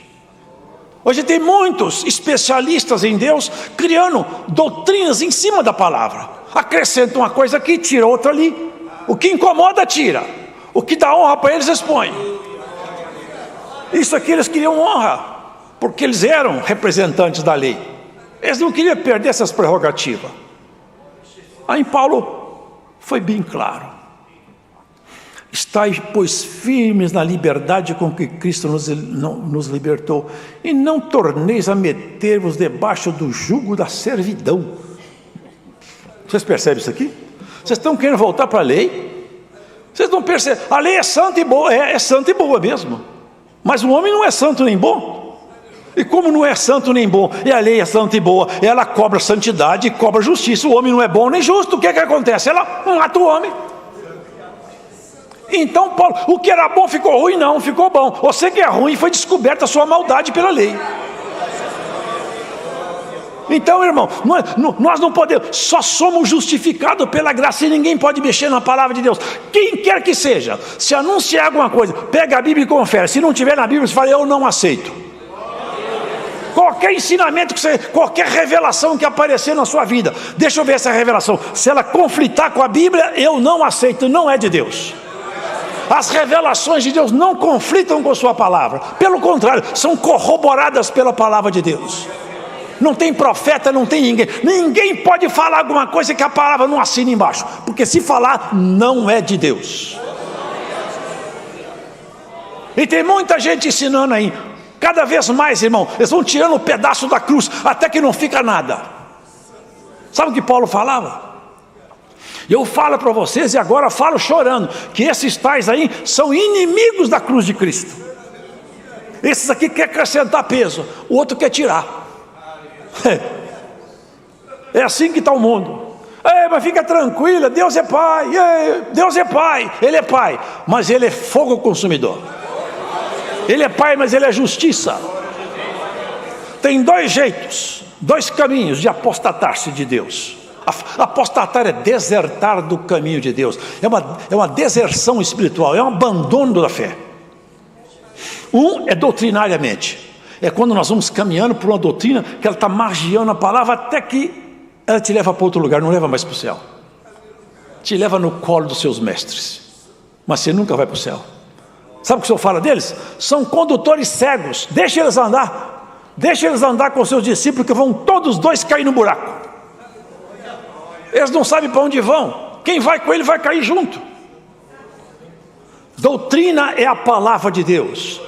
Hoje tem muitos especialistas em Deus criando doutrinas em cima da palavra. Acrescenta uma coisa aqui, tira outra ali. O que incomoda, tira. O que dá honra para eles, expõe. Isso aqui eles queriam honra, porque eles eram representantes da lei. Eles não queriam perder essas prerrogativas. Aí Paulo foi bem claro: estai, pois, firmes na liberdade com que Cristo nos libertou, e não torneis a meter-vos debaixo do jugo da servidão. Vocês percebem isso aqui? Vocês estão querendo voltar para a lei? Vocês não percebem? A lei é santa e boa, é santa e boa mesmo. Mas o homem não é santo nem bom. E como não é santo nem bom, e a lei é santa e boa, ela cobra santidade e cobra justiça. O homem não é bom nem justo, o que acontece? Ela mata o homem. Então, Paulo, o que era bom ficou ruim? Não, ficou bom. Você que é ruim, foi descoberta a sua maldade pela lei. Então, irmão, nós não podemos, só somos justificados pela graça, e ninguém pode mexer na palavra de Deus. Quem quer que seja, se anunciar alguma coisa, pega a Bíblia e confere. Se não tiver na Bíblia, você fala: eu não aceito. Qualquer ensinamento, qualquer revelação que aparecer na sua vida, deixa eu ver essa revelação. Se ela conflitar com a Bíblia, eu não aceito, não é de Deus. As revelações de Deus não conflitam com a sua palavra. Pelo contrário, são corroboradas pela palavra de Deus. Não tem profeta, não tem ninguém. Ninguém pode falar alguma coisa que a palavra não assine embaixo. Porque se falar, não é de Deus. E tem muita gente ensinando aí. Cada vez mais, irmão, eles vão tirando um pedaço da cruz, até que não fica nada. Sabe o que Paulo falava? Eu falo para vocês, e agora falo chorando, que esses tais aí são inimigos da cruz de Cristo. Esses aqui quer acrescentar peso, o outro quer tirar. É assim que está o mundo. Mas fica tranquila, Deus é pai. Deus é pai, Ele é pai, mas Ele é fogo consumidor. Ele é pai, mas Ele é justiça. Tem dois jeitos, dois caminhos de apostatar-se de Deus. Apostatar é desertar do caminho de Deus, é uma deserção espiritual, é um abandono da fé. É doutrinariamente, é quando nós vamos caminhando por uma doutrina que ela está margeando a palavra até que ela te leva para outro lugar, não leva mais para o céu, te leva no colo dos seus mestres, mas você nunca vai para o céu. Sabe o que o Senhor fala deles? São condutores cegos, deixa eles andar com seus discípulos, que vão todos dois cair no buraco. Eles não sabem para onde vão, quem vai com ele vai cair junto. Doutrina é a palavra de Deus,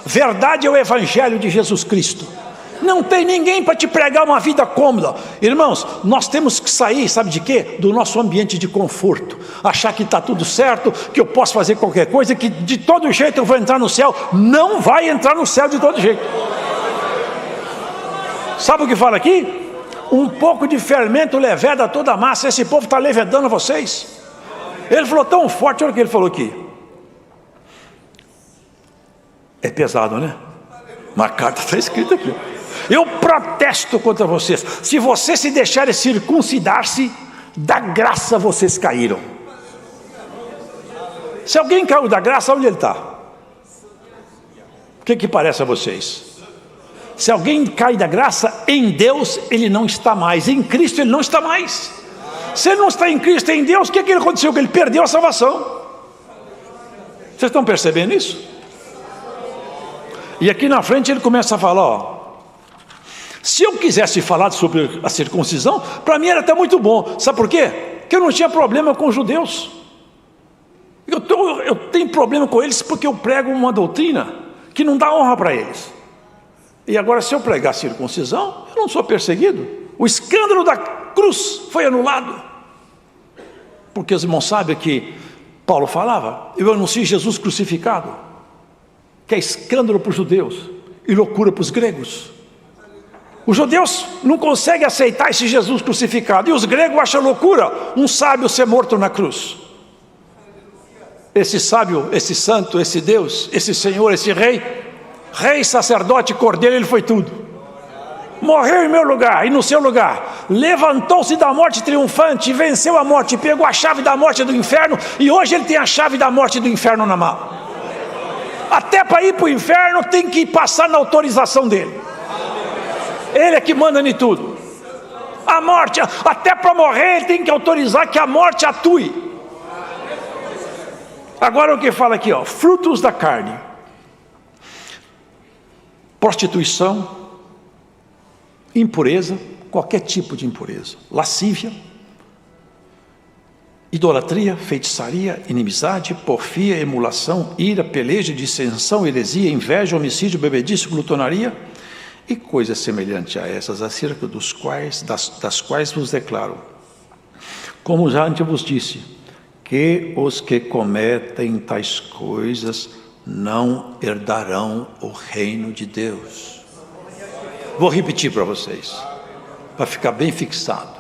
verdade é o evangelho de Jesus Cristo. Não tem ninguém para te pregar uma vida cômoda. Irmãos, nós temos que sair, sabe de quê? Do nosso ambiente de conforto, achar que está tudo certo, que eu posso fazer qualquer coisa, que de todo jeito eu vou entrar no céu. Não vai entrar no céu de todo jeito. Sabe o que fala aqui? Um pouco de fermento leveda toda a massa. Esse povo está levedando a vocês. Ele falou tão forte, olha o que ele falou aqui. É pesado, né? Uma carta está escrita aqui. Eu protesto contra vocês. Se vocês se deixarem circuncidar-se, da graça vocês caíram. Se alguém caiu da graça, onde ele está? O que parece a vocês? Se alguém cai da graça, em Deus ele não está mais, em Cristo ele não está mais. Se ele não está em Cristo, em Deus, o que aconteceu? Que ele perdeu a salvação. Vocês estão percebendo isso? E aqui na frente ele começa a falar, se eu quisesse falar sobre a circuncisão, para mim era até muito bom. Sabe por quê? Porque eu não tinha problema com os judeus. Eu tenho problema com eles porque eu prego uma doutrina que não dá honra para eles. E agora, se eu pregar circuncisão, eu não sou perseguido. O escândalo da cruz foi anulado. Porque os irmãos sabem que Paulo falava, eu anuncio Jesus crucificado, que é escândalo para os judeus e loucura para os gregos. Os judeus não conseguem aceitar esse Jesus crucificado, e os gregos acham loucura um sábio ser morto na cruz. Esse sábio, esse santo, esse Deus, esse Senhor, esse rei, sacerdote, cordeiro, ele foi tudo. Morreu em meu lugar e no seu lugar, levantou-se da morte triunfante, venceu a morte, pegou a chave da morte do inferno, e hoje ele tem a chave da morte do inferno na mão. Até para ir para o inferno tem que passar na autorização dele. Ele é que manda em tudo. A morte, até para morrer ele tem que autorizar que a morte atue. Agora o que fala aqui, ó, frutos da carne: prostituição, impureza, qualquer tipo de impureza, lascívia, idolatria, feitiçaria, inimizade, porfia, emulação, ira, peleja, dissensão, heresia, inveja, homicídio, bebedice, glutonaria e coisas semelhantes a essas, acerca das quais vos declaro, como já antes vos disse, que os que cometem tais coisas não herdarão o reino de Deus. Vou repetir para vocês, para ficar bem fixado.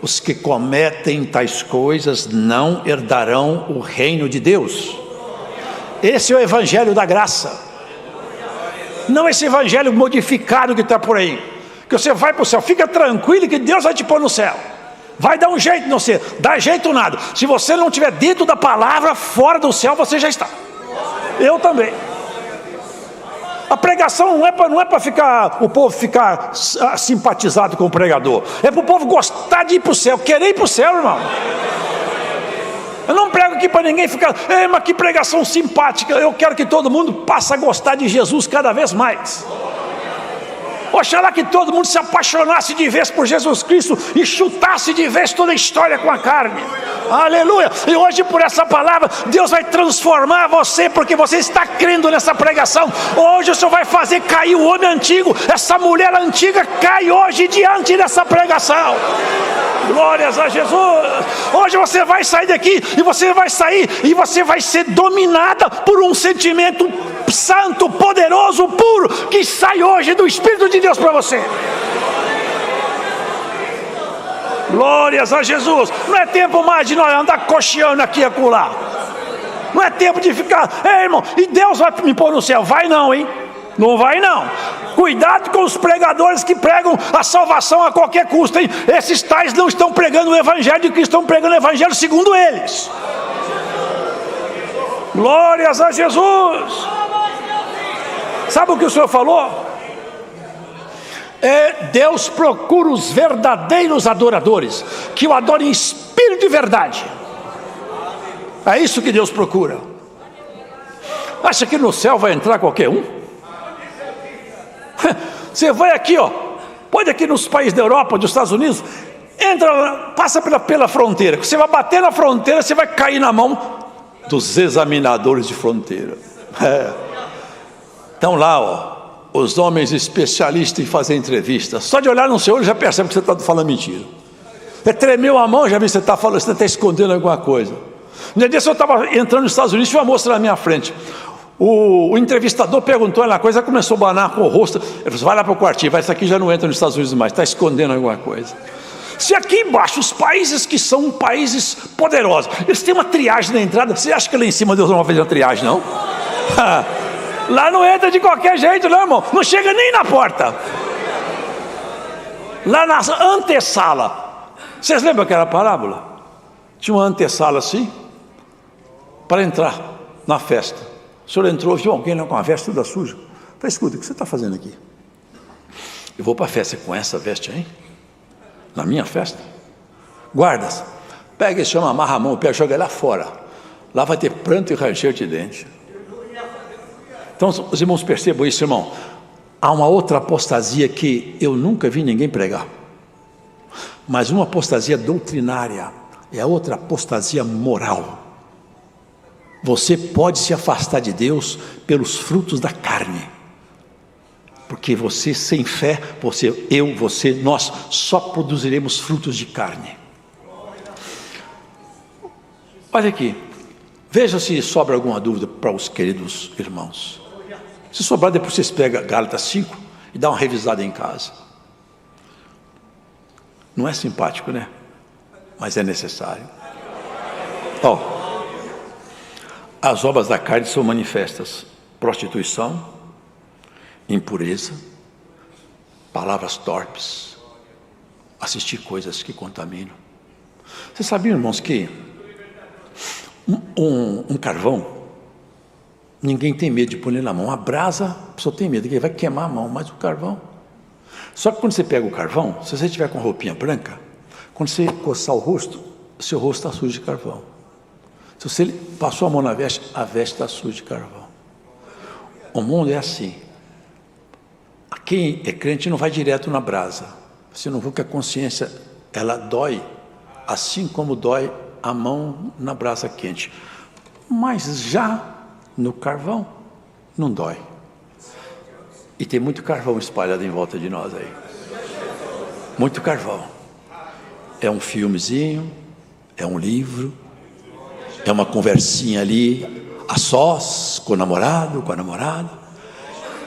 Os que cometem tais coisas não herdarão o reino de Deus. Esse é o evangelho da graça. Não esse evangelho modificado que está por aí, que você vai para o céu. Fica tranquilo que Deus vai te pôr no céu. Vai dar um jeito em você, dá jeito nada. Se você não estiver dentro da palavra, fora do céu você já está. Eu também. A pregação não é para ficar, o povo ficar simpatizado com o pregador. É para o povo gostar de ir para o céu, querer ir para o céu, irmão. Eu não prego aqui para ninguém ficar, mas que pregação simpática. Eu quero que todo mundo passe a gostar de Jesus cada vez mais. Oxalá que todo mundo se apaixonasse de vez por Jesus Cristo e chutasse de vez toda a história com a carne. Aleluia! E hoje, por essa palavra, Deus vai transformar você, porque você está crendo nessa pregação. Hoje o Senhor vai fazer cair o homem antigo. Essa mulher antiga cai hoje diante dessa pregação. Glórias a Jesus. Hoje você vai sair daqui e você vai sair e você vai ser dominada por um sentimento santo, poderoso, puro, que sai hoje do Espírito de Deus para você. Glórias a Jesus. Não é tempo mais de nós andar cocheando aqui e acolá. Não é tempo de ficar, irmão, e Deus vai me pôr no céu. Vai não, hein? Não vai não. Cuidado com os pregadores que pregam a salvação a qualquer custo, hein? Esses tais não estão pregando o evangelho de Cristo, estão pregando o evangelho segundo eles. Glórias a Jesus. Sabe o que o Senhor falou? Deus procura os verdadeiros adoradores, que o adorem em espírito e verdade. É isso que Deus procura. Acha que no céu vai entrar qualquer um? Você vai aqui, ó, pode aqui nos países da Europa, dos Estados Unidos, entra, passa pela fronteira. Você vai bater na fronteira, você vai cair na mão dos examinadores de fronteira. Estão lá, ó, os homens especialistas em fazer entrevistas. Só de olhar no seu olho já percebe que você está falando mentira. Você tremeu a mão, já vi que você está falando, você está escondendo alguma coisa. No dia desse eu estava entrando nos Estados Unidos, tinha uma moça na minha frente. O entrevistador perguntou ela coisa, começou a banar com o rosto. Ele falou: vai lá para o quartinho, vai, isso aqui já não entra nos Estados Unidos mais, está escondendo alguma coisa. Se aqui embaixo, os países que são países poderosos, eles têm uma triagem na entrada, você acha que lá em cima Deus não vai fazer uma triagem, não? Lá não entra de qualquer jeito, não, irmão, não chega nem na porta. Lá na antessala, vocês lembram aquela parábola? Tinha uma antessala assim, para entrar na festa. O senhor entrou, viu alguém lá com a veste toda suja. Falei: escuta, o que você está fazendo aqui? Eu vou para a festa com essa veste aí? Na minha festa? Guardas, pega esse homem, amarra a mão, pega, joga ele lá fora. Lá vai ter pranto e ranger de dente. Então, os irmãos percebam isso, irmão. Há uma outra apostasia que eu nunca vi ninguém pregar. Mas uma apostasia doutrinária é a outra apostasia moral. Você pode se afastar de Deus pelos frutos da carne. Porque você sem fé, você, nós só produziremos frutos de carne. Olha aqui, veja se sobra alguma dúvida para os queridos irmãos. Se sobrar, depois vocês pegam Gálatas 5 e dá uma revisada em casa. Não é simpático, né? Mas é necessário. As obras da carne são manifestas: prostituição, impureza, palavras torpes, assistir coisas que contaminam. Vocês sabiam, irmãos, que um carvão, ninguém tem medo de pôr na mão. A brasa, a pessoa tem medo, que vai queimar a mão, mas o carvão. Só que quando você pega o carvão, se você estiver com roupinha branca, quando você coçar o rosto, seu rosto está sujo de carvão. Se você passou a mão na veste, a veste está suja de carvão. O mundo é assim. Quem é crente não vai direto na brasa. Você não vê que a consciência, ela dói, assim como dói a mão na brasa quente. Mas já no carvão, não dói. E tem muito carvão espalhado em volta de nós aí. Muito carvão. É um filmezinho, é um livro, é uma conversinha ali, a sós, com o namorado, com a namorada.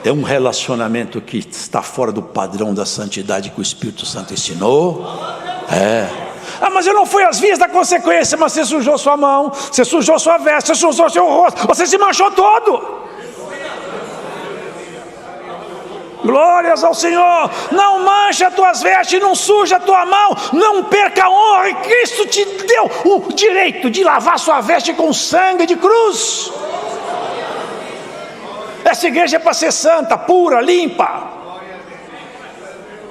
É um relacionamento que está fora do padrão da santidade que o Espírito Santo ensinou. Mas eu não fui às vias da consequência. Mas você sujou sua mão, você sujou sua veste, você sujou seu rosto, você se manchou todo. Glórias ao Senhor. Não mancha as tuas vestes, não suja a tua mão, não perca a honra. E Cristo te deu o direito de lavar sua veste com sangue de cruz. Essa igreja é para ser santa, pura, limpa.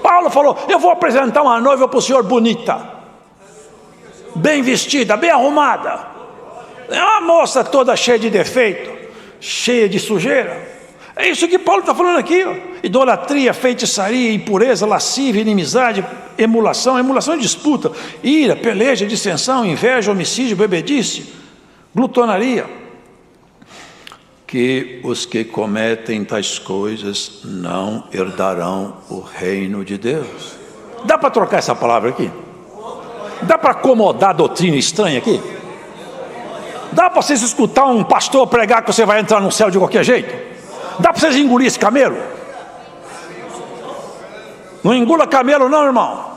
Paulo falou: eu vou apresentar uma noiva para o Senhor bonita, bem vestida, bem arrumada. É uma moça toda cheia de defeito, cheia de sujeira. É isso que Paulo está falando aqui, ó. Idolatria, feitiçaria, impureza, lascívia, inimizade, emulação é disputa, ira, peleja, dissensão, inveja, homicídio, bebedice, glutonaria. Que os que cometem tais coisas não herdarão o reino de Deus. Dá para trocar essa palavra aqui? Dá para acomodar a doutrina estranha aqui? Dá para vocês escutar um pastor pregar que você vai entrar no céu de qualquer jeito? Dá para vocês engolir esse camelo? Não engula camelo não, irmão.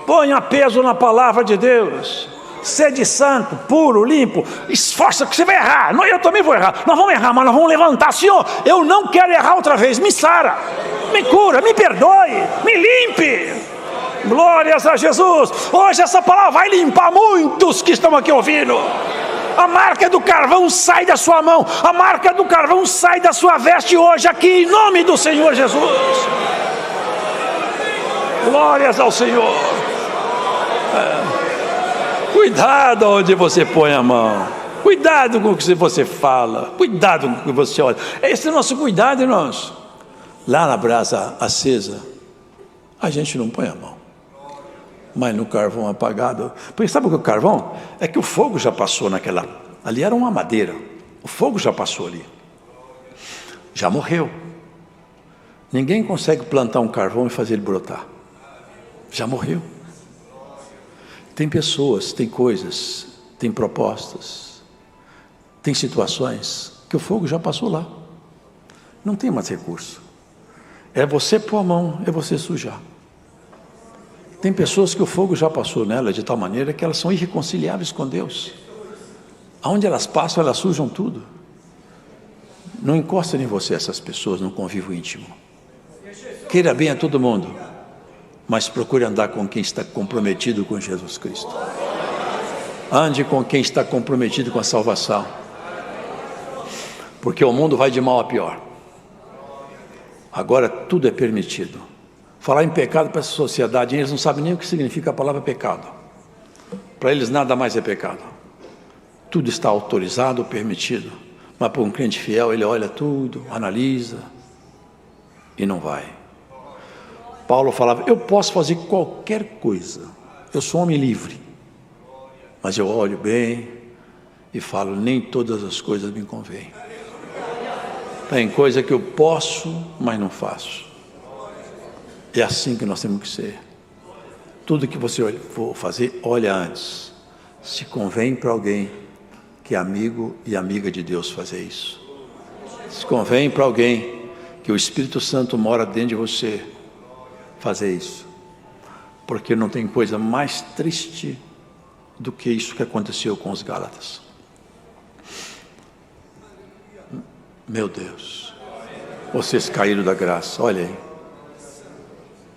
Ponha peso na palavra de Deus. Sede santo, puro, limpo. Esforça que você vai errar. Eu também vou errar. Nós vamos errar, mas nós vamos levantar. Senhor, eu não quero errar outra vez. Me sara, me cura, me perdoe, me limpe. Glórias a Jesus. Hoje essa palavra vai limpar muitos que estão aqui ouvindo. A marca do carvão sai da sua mão. A marca do carvão sai da sua veste hoje aqui, em nome do Senhor Jesus. Glórias ao Senhor. Cuidado onde você põe a mão. Cuidado com o que você fala. Cuidado com o que você olha. Esse é o nosso cuidado, irmãos. Lá na brasa acesa, a gente não põe a mão. Mas no carvão apagado, porque sabe o que é o carvão? É que o fogo já passou naquela, ali era uma madeira, o fogo já passou ali, já morreu. Ninguém consegue plantar um carvão e fazer ele brotar, já morreu. Tem pessoas, tem coisas, tem propostas, tem situações que o fogo já passou lá, não tem mais recurso, é você pôr a mão, é você sujar. Tem pessoas que o fogo já passou nela de tal maneira que elas são irreconciliáveis com Deus. Aonde elas passam, elas sujam tudo. Não encosta em você essas pessoas no convívio íntimo. Queira bem a todo mundo, mas procure andar com quem está comprometido com Jesus Cristo. Ande com quem está comprometido com a salvação. Porque o mundo vai de mal a pior. Agora tudo é permitido. Falar em pecado para essa sociedade, eles não sabem nem o que significa a palavra pecado. Para eles nada mais é pecado. Tudo está autorizado, permitido. Mas para um crente fiel, ele olha tudo, analisa e não vai. Paulo falava, eu posso fazer qualquer coisa. Eu sou homem livre. Mas eu olho bem e falo, nem todas as coisas me convêm. Tem coisa que eu posso, mas não faço. É assim que nós temos que ser. Tudo que você for fazer, olha antes. Se convém para alguém que é amigo e amiga de Deus fazer isso. Se convém para alguém que o Espírito Santo mora dentro de você fazer isso. Porque não tem coisa mais triste do que isso que aconteceu com os Gálatas. Meu Deus. Vocês caíram da graça, olha aí.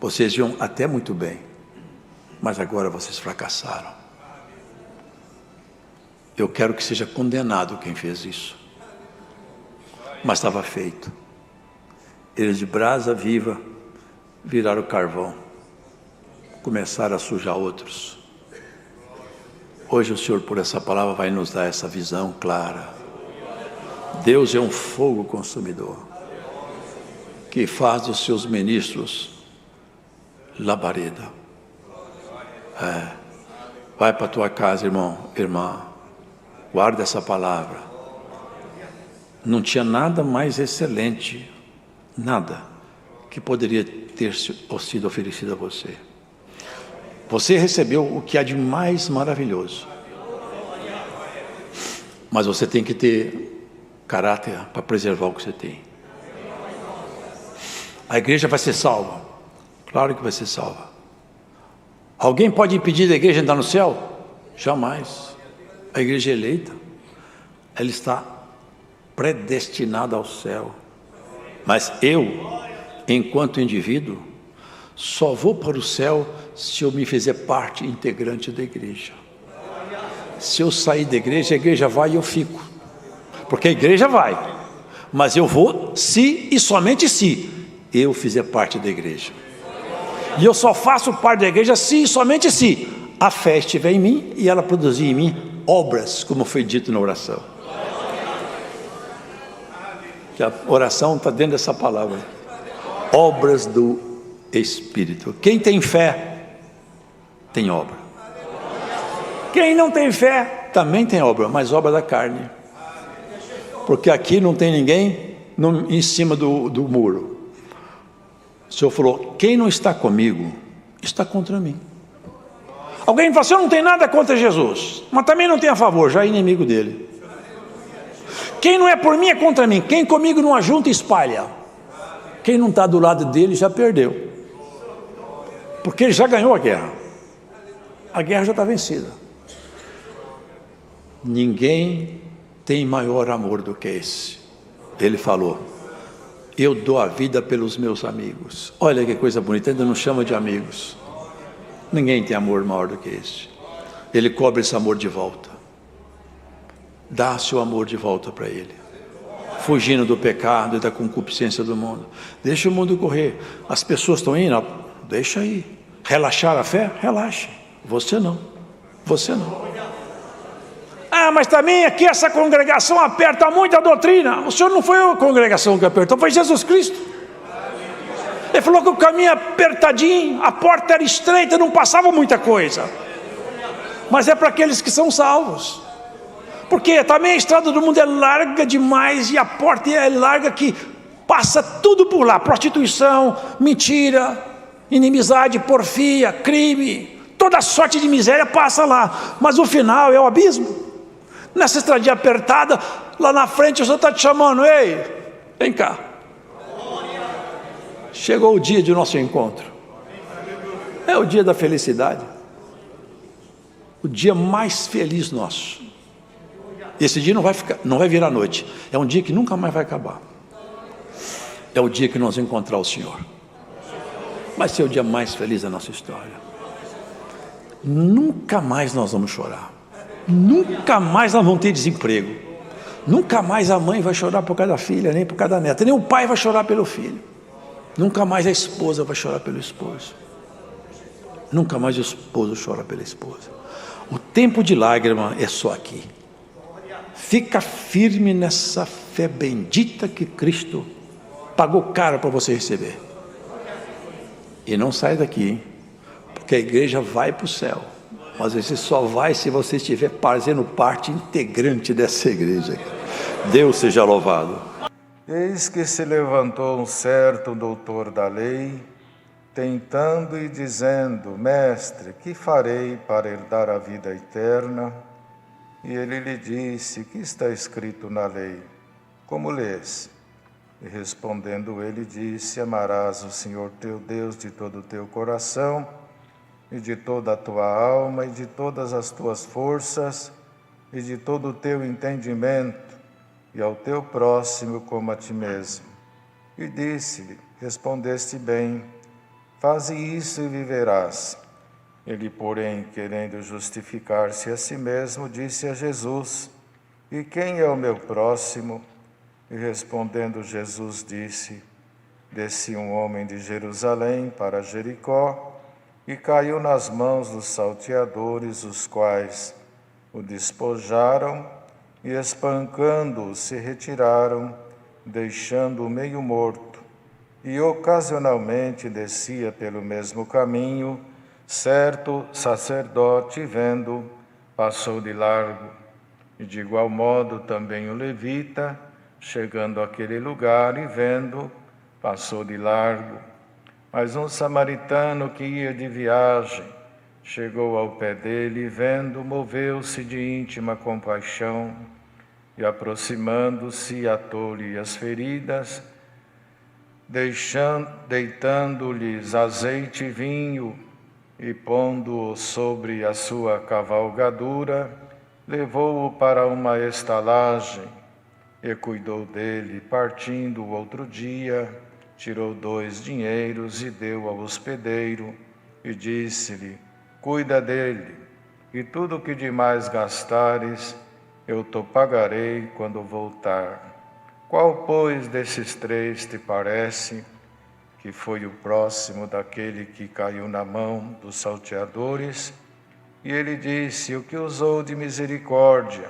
Vocês iam até muito bem, mas agora vocês fracassaram. Eu quero que seja condenado quem fez isso. Mas estava feito. Eles de brasa viva viraram carvão, começaram a sujar outros. Hoje o Senhor, por essa palavra, vai nos dar essa visão clara. Deus é um fogo consumidor, que faz dos seus ministros labareda. Vai para a tua casa, irmão, irmã, guarda essa palavra. Não tinha nada mais excelente, nada, que poderia ter sido oferecido a você. Você recebeu o que há de mais maravilhoso, mas você tem que ter caráter para preservar o que você tem. A igreja vai ser salva. Claro que vai ser salva. Alguém pode impedir da igreja entrar no céu? Jamais. A igreja é eleita. Ela está predestinada ao céu. Mas eu, enquanto indivíduo, só vou para o céu se eu me fizer parte integrante da igreja. Se eu sair da igreja, a igreja vai e eu fico. Porque a igreja vai. Mas eu vou se e somente se eu fizer parte da igreja. E eu só faço parte da igreja se e somente se a fé estiver em mim e ela produzir em mim obras, como foi dito na oração. Que a oração está dentro dessa palavra. Obras do Espírito. Quem tem fé, tem obra. Quem não tem fé, também tem obra, mas obra da carne. Porque aqui não tem ninguém em cima do muro. O Senhor falou, quem não está comigo, está contra mim. Alguém fala assim, eu não tenho nada contra Jesus, mas também não tem a favor, já é inimigo dele. Quem não é por mim é contra mim, quem comigo não ajunta espalha. Quem não está do lado dele já perdeu, porque ele já ganhou a guerra já está vencida. Ninguém tem maior amor do que esse. Ele falou: eu dou a vida pelos meus amigos. Olha que coisa bonita, ainda não chama de amigos. Ninguém tem amor maior do que esse. Ele cobra esse amor de volta. Dá seu amor de volta para Ele. Fugindo do pecado e da concupiscência do mundo. Deixa o mundo correr. As pessoas estão indo, deixa aí. Relaxar a fé? Relaxe. Você não. Você não. Ah, mas também aqui essa congregação aperta muito a doutrina. O senhor não foi a congregação que apertou, foi Jesus Cristo. Ele falou que o caminho é apertadinho, a porta era estreita, não passava muita coisa. Mas é para aqueles que são salvos. Porque também a estrada do mundo é larga demais e a porta é larga que passa tudo por lá. Prostituição, mentira, inimizade, porfia, crime, toda sorte de miséria passa lá. Mas o final é o abismo. Nessa estradinha apertada, lá na frente o Senhor está te chamando: ei, vem cá. Chegou o dia de nosso encontro. É o dia da felicidade. O dia mais feliz nosso. Esse dia não vai virar noite. É um dia que nunca mais vai acabar. É o dia que nós vamos encontrar o Senhor. Vai ser o dia mais feliz da nossa história. Nunca mais nós vamos chorar. Nunca mais nós vamos ter desemprego. Nunca mais a mãe vai chorar por causa da filha, nem por causa da neta. Nem o pai vai chorar pelo filho. Nunca mais a esposa vai chorar pelo esposo. Nunca mais o esposo chora pela esposa. O tempo de lágrima é só aqui. Fica firme nessa fé bendita que Cristo pagou caro para você receber. E não sai daqui, hein? Porque a igreja vai para o céu. Mas você só vai se você estiver fazendo parte integrante dessa igreja. Deus seja louvado. Eis que se levantou um certo doutor da lei, tentando e dizendo: Mestre, que farei para herdar a vida eterna? E ele lhe disse: que está escrito na lei? Como lês? E respondendo ele disse: amarás o Senhor teu Deus de todo o teu coração, e de toda a tua alma, e de todas as tuas forças, e de todo o teu entendimento, e ao teu próximo como a ti mesmo. E disse-lhe: respondeste bem, faze isso e viverás. Ele, porém, querendo justificar-se a si mesmo, disse a Jesus: e quem é o meu próximo? E respondendo Jesus disse: desce um homem de Jerusalém para Jericó, e caiu nas mãos dos salteadores, os quais o despojaram e, espancando-o, se retiraram, deixando-o meio morto. E ocasionalmente descia pelo mesmo caminho certo sacerdote, vendo, passou de largo. E de igual modo também o levita, chegando àquele lugar e vendo, passou de largo. Mas um samaritano que ia de viagem chegou ao pé dele e, vendo, moveu-se de íntima compaixão e, aproximando-se, atou-lhe as feridas, deitando-lhes azeite e vinho, e pondo-o sobre a sua cavalgadura, levou-o para uma estalagem e cuidou dele. Partindo o outro dia, tirou 2 dinheiros e deu ao hospedeiro, e disse-lhe: cuida dele, e tudo o que demais gastares, eu te pagarei quando voltar. Qual, pois, desses 3 te parece que foi o próximo daquele que caiu na mão dos salteadores? E ele disse: o que usou de misericórdia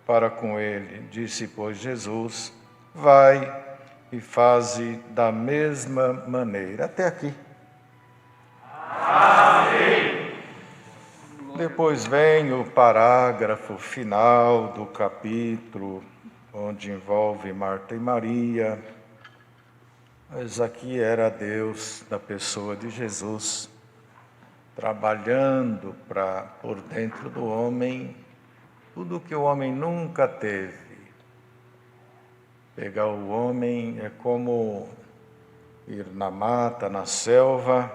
para com ele. Disse, pois, Jesus: vai e faze da mesma maneira. Até aqui. Amém. Depois vem o parágrafo final do capítulo, onde envolve Marta e Maria. Mas aqui era Deus, da pessoa de Jesus, trabalhando por dentro do homem tudo que o homem nunca teve. Pegar o homem é como ir na mata, na selva,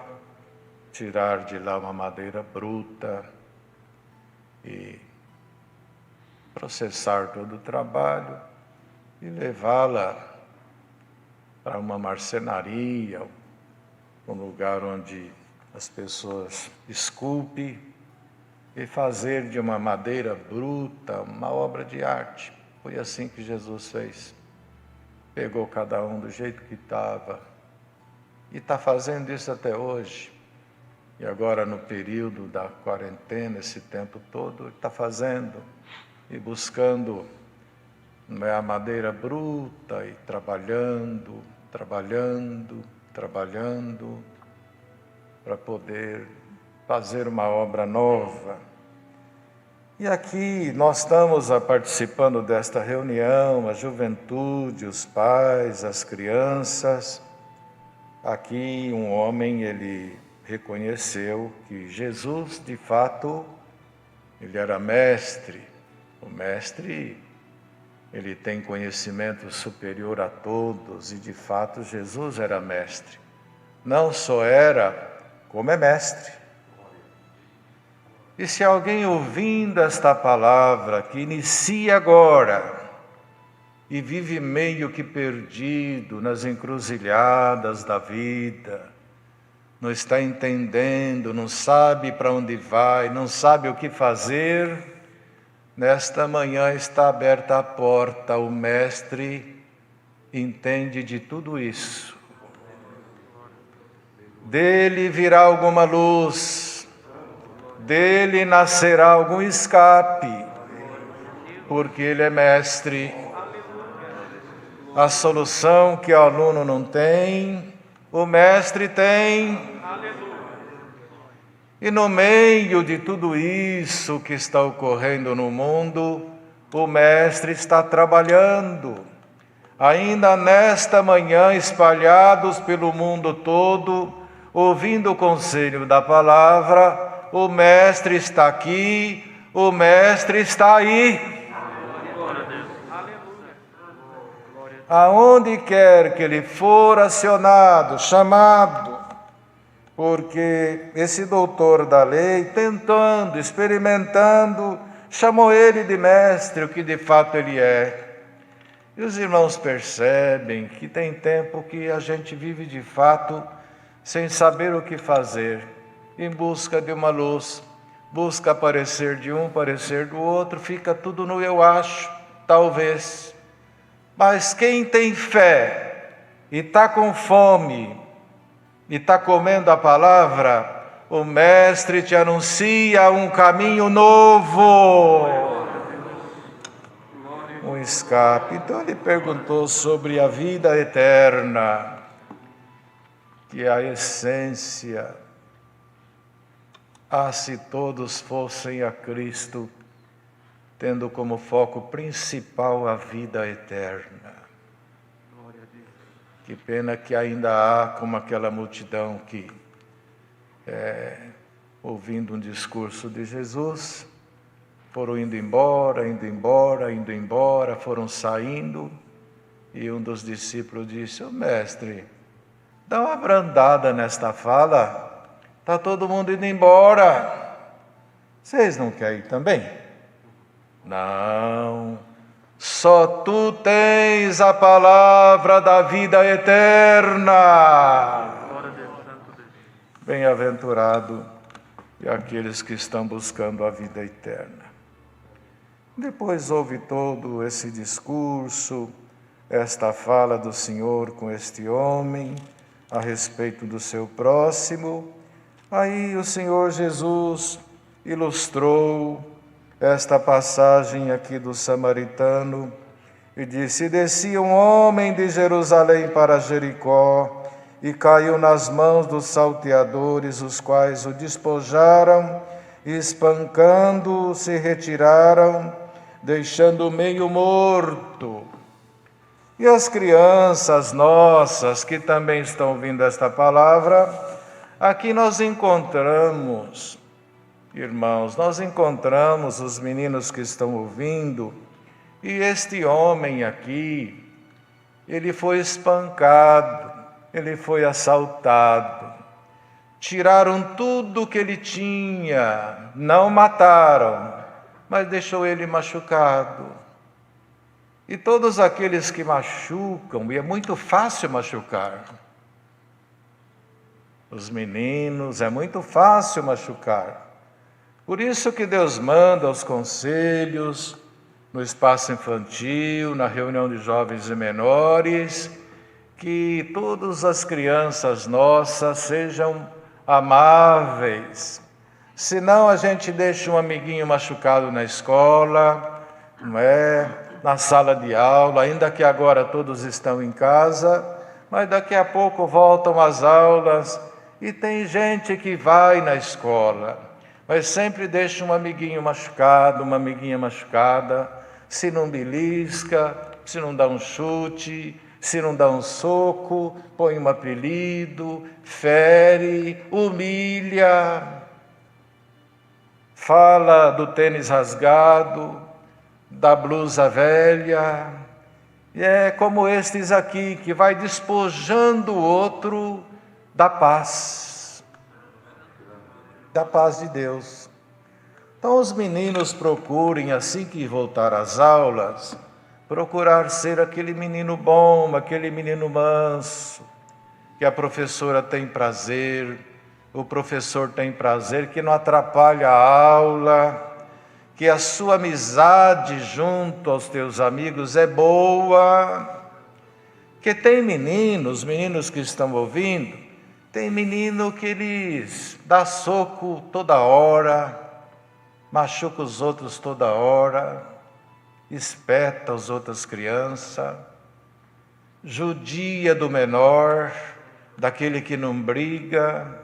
tirar de lá uma madeira bruta e processar todo o trabalho e levá-la para uma marcenaria, um lugar onde as pessoas esculpem e fazer de uma madeira bruta uma obra de arte. Foi assim que Jesus fez. Pegou cada um do jeito que estava e está fazendo isso até hoje. E agora, no período da quarentena, esse tempo todo, está fazendo e buscando a madeira bruta e trabalhando para poder fazer uma obra nova. E aqui nós estamos participando desta reunião, a juventude, os pais, as crianças. Aqui um homem, ele reconheceu que Jesus, de fato, ele era mestre. O mestre, ele tem conhecimento superior a todos e, de fato, Jesus era mestre. Não só era, como é mestre. E se alguém ouvindo esta palavra, que inicia agora, e vive meio que perdido nas encruzilhadas da vida, não está entendendo, não sabe para onde vai, não sabe o que fazer, nesta manhã está aberta a porta, o Mestre entende de tudo isso. Dele virá alguma luz, dele nascerá algum escape, porque ele é mestre. A solução que o aluno não tem, o mestre tem. E no meio de tudo isso que está ocorrendo no mundo, o mestre está trabalhando. Ainda nesta manhã, espalhados pelo mundo todo, ouvindo o conselho da palavra, o mestre está aqui, o mestre está aí. Aonde quer que ele for acionado, chamado, porque esse doutor da lei, tentando, experimentando, chamou ele de mestre, o que de fato ele é. E os irmãos percebem que tem tempo que a gente vive de fato sem saber o que fazer, em busca de uma luz, busca parecer de um, parecer do outro, fica tudo no eu acho, talvez. Mas quem tem fé e está com fome e está comendo a palavra, o Mestre te anuncia um caminho novo, um escape. Então ele perguntou sobre a vida eterna, que é a essência. Ah, se todos fossem a Cristo, tendo como foco principal a vida eterna. Que pena que ainda há como aquela multidão que, ouvindo um discurso de Jesus, foram indo embora, foram saindo, e um dos discípulos disse: "Ô mestre, dá uma brandada nesta fala, está todo mundo indo embora, vocês não querem ir também?" "Não, só tu tens a palavra da vida eterna. Bem-aventurado e aqueles que estão buscando a vida eterna." Depois houve todo esse discurso, esta fala do Senhor com este homem a respeito do seu próximo. Aí o Senhor Jesus ilustrou esta passagem aqui do samaritano e disse: "Descia um homem de Jerusalém para Jericó e caiu nas mãos dos salteadores, os quais o despojaram e, espancando, se retiraram, deixando-o meio morto." E as crianças nossas que também estão ouvindo esta palavra, aqui nós encontramos, irmãos, nós encontramos os meninos que estão ouvindo, e este homem aqui, ele foi espancado, ele foi assaltado, tiraram tudo que ele tinha, não mataram, mas deixou ele machucado. E todos aqueles que machucam, e é muito fácil machucar. Os meninos, é muito fácil machucar. Por isso que Deus manda os conselhos, no espaço infantil, na reunião de jovens e menores, que todas as crianças nossas sejam amáveis. Senão a gente deixa um amiguinho machucado na escola, não é? Na sala de aula, ainda que agora todos estão em casa, mas daqui a pouco voltam às aulas e tem gente que vai na escola, mas sempre deixa um amiguinho machucado, uma amiguinha machucada, se não belisca, se não dá um chute, se não dá um soco, põe um apelido, fere, humilha, fala do tênis rasgado, da blusa velha, e é como estes aqui, que vai despojando o outro da paz de Deus. Então os meninos procurem, assim que voltar às aulas, procurar ser aquele menino bom, aquele menino manso, que a professora tem prazer, o professor tem prazer, que não atrapalha a aula, que a sua amizade junto aos teus amigos é boa, que tem meninos que estão ouvindo, tem menino que eles dá soco toda hora, machuca os outros toda hora, espeta as outras crianças, judia do menor, daquele que não briga,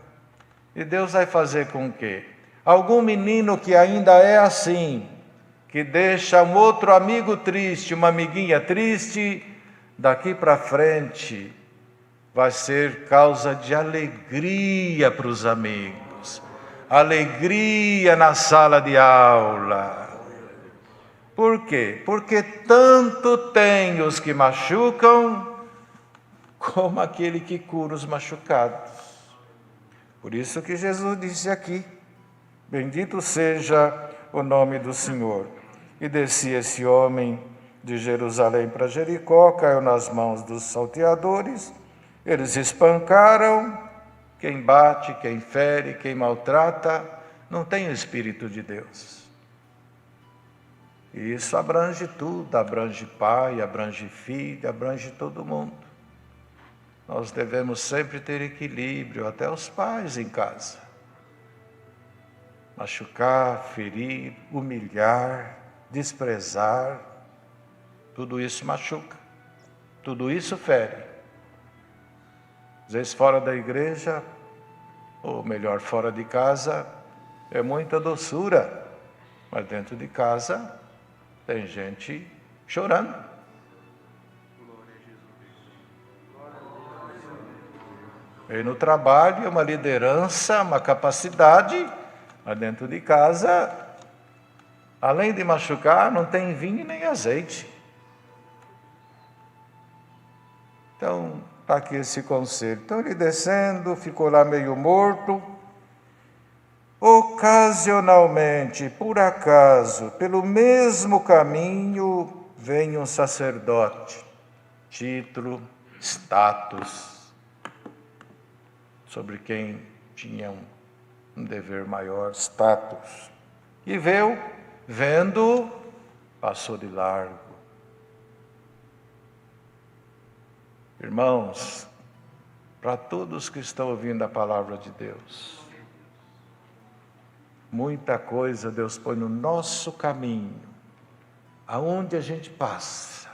e Deus vai fazer com que algum menino que ainda é assim, que deixa um outro amigo triste, uma amiguinha triste, daqui para frente vai ser causa de alegria para os amigos, alegria na sala de aula. Por quê? Porque tanto tem os que machucam, como aquele que cura os machucados. Por isso que Jesus disse aqui, bendito seja o nome do Senhor. E descia esse homem de Jerusalém para Jericó, caiu nas mãos dos salteadores, eles espancaram. Quem bate, quem fere, quem maltrata, não tem o Espírito de Deus. E isso abrange tudo, abrange pai, abrange filho, abrange todo mundo. Nós devemos sempre ter equilíbrio, até os pais em casa. Machucar, ferir, humilhar, desprezar, tudo isso machuca, tudo isso fere. Às vezes fora da igreja, ou melhor, fora de casa, é muita doçura, mas dentro de casa tem gente chorando. E no trabalho é uma liderança, uma capacidade, mas dentro de casa, além de machucar, não tem vinho nem azeite. Então, está aqui esse conselho. Então ele descendo, ficou lá meio morto. Ocasionalmente, por acaso, pelo mesmo caminho, vem um sacerdote, título, status, sobre quem tinha um dever maior, status. E vendo, passou de largo. Irmãos, para todos que estão ouvindo a palavra de Deus, muita coisa Deus põe no nosso caminho, aonde a gente passa,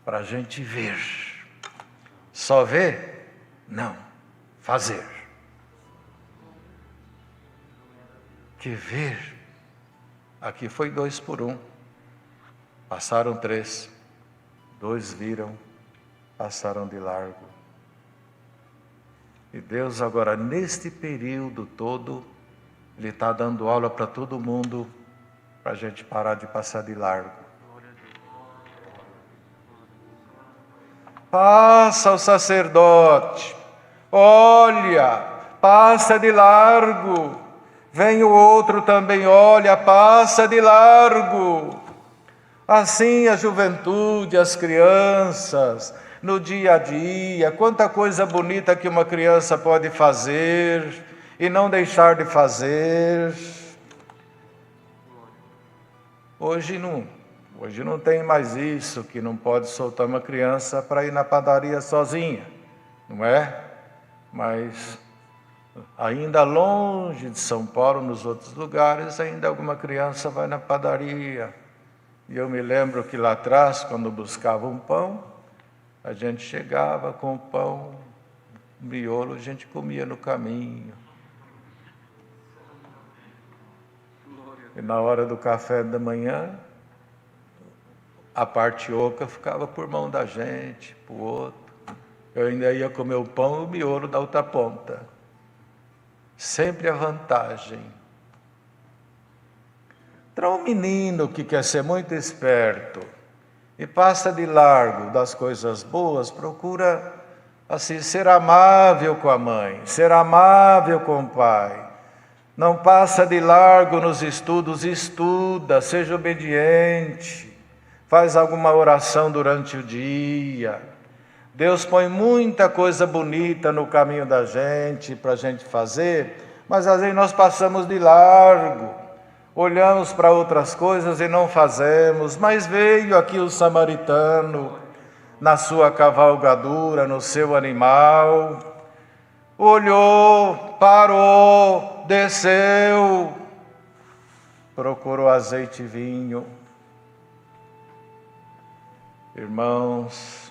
para a gente ver. Só ver? Não, fazer. Que ver? Aqui foi 2 por 1, passaram 3, 2 viram, passaram de largo. E Deus agora, neste período todo, Ele está dando aula para todo mundo, para a gente parar de passar de largo. Passa o sacerdote, olha, passa de largo, Vem o outro também, olha, passa de largo. Assim a juventude, as crianças, no dia a dia, quanta coisa bonita que uma criança pode fazer e não deixar de fazer. Hoje não tem mais isso, que não pode soltar uma criança para ir na padaria sozinha, não é? Mas ainda longe de São Paulo, nos outros lugares, ainda alguma criança vai na padaria. E eu me lembro que lá atrás, quando buscava um pão, a gente chegava com o pão, miolo, a gente comia no caminho. E na hora do café da manhã, a parte oca ficava por mão da gente, para o outro. Eu ainda ia comer o pão e o miolo da outra ponta. Sempre a vantagem. Então, um menino que quer ser muito esperto e passa de largo das coisas boas, procura assim ser amável com a mãe, ser amável com o pai. Não passa de largo nos estudos, estuda, seja obediente, faz alguma oração durante o dia. Deus põe muita coisa bonita no caminho da gente, para a gente fazer, mas às vezes nós passamos de largo, olhamos para outras coisas e não fazemos. Mas veio aqui o samaritano, na sua cavalgadura, no seu animal, olhou, parou, desceu, procurou azeite e vinho. Irmãos,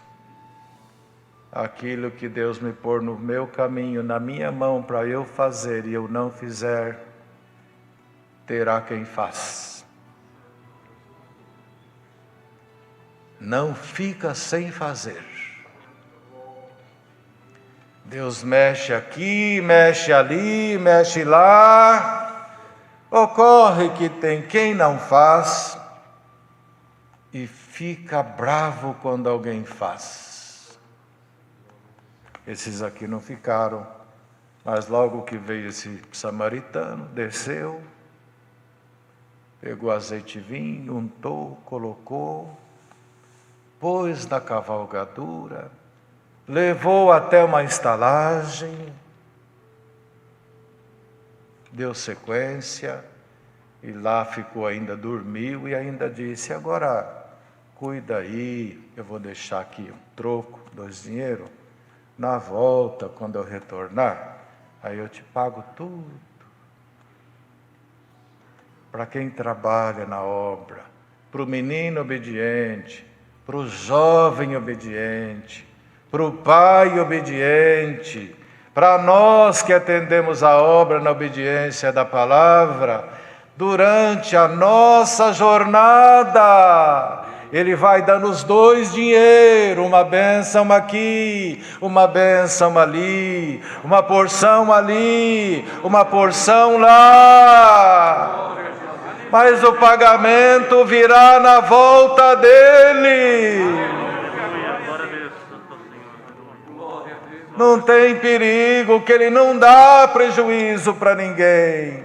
aquilo que Deus me pôr no meu caminho, na minha mão, para eu fazer e eu não fizer, terá quem faz. Não fica sem fazer. Deus mexe aqui, mexe ali, mexe lá. Ocorre que tem quem não faz e fica bravo quando alguém faz. Esses aqui não ficaram, mas logo que veio esse samaritano, desceu, pegou azeite e vinho, untou, colocou, pôs na cavalgadura, levou até uma estalagem, deu sequência, e lá ficou, ainda dormiu, e ainda disse: agora cuida aí, eu vou deixar aqui um troco, 2 dinheiros, na volta, quando eu retornar, aí eu te pago tudo. Para quem trabalha na obra, para o menino obediente, para o jovem obediente, para o pai obediente, para nós que atendemos a obra na obediência da palavra, durante a nossa jornada, Ele vai dando os 2 dinheiros, uma bênção aqui, uma bênção ali, uma porção ali, uma porção lá. Mas o pagamento virá na volta dele. Não tem perigo, que Ele não dá prejuízo para ninguém.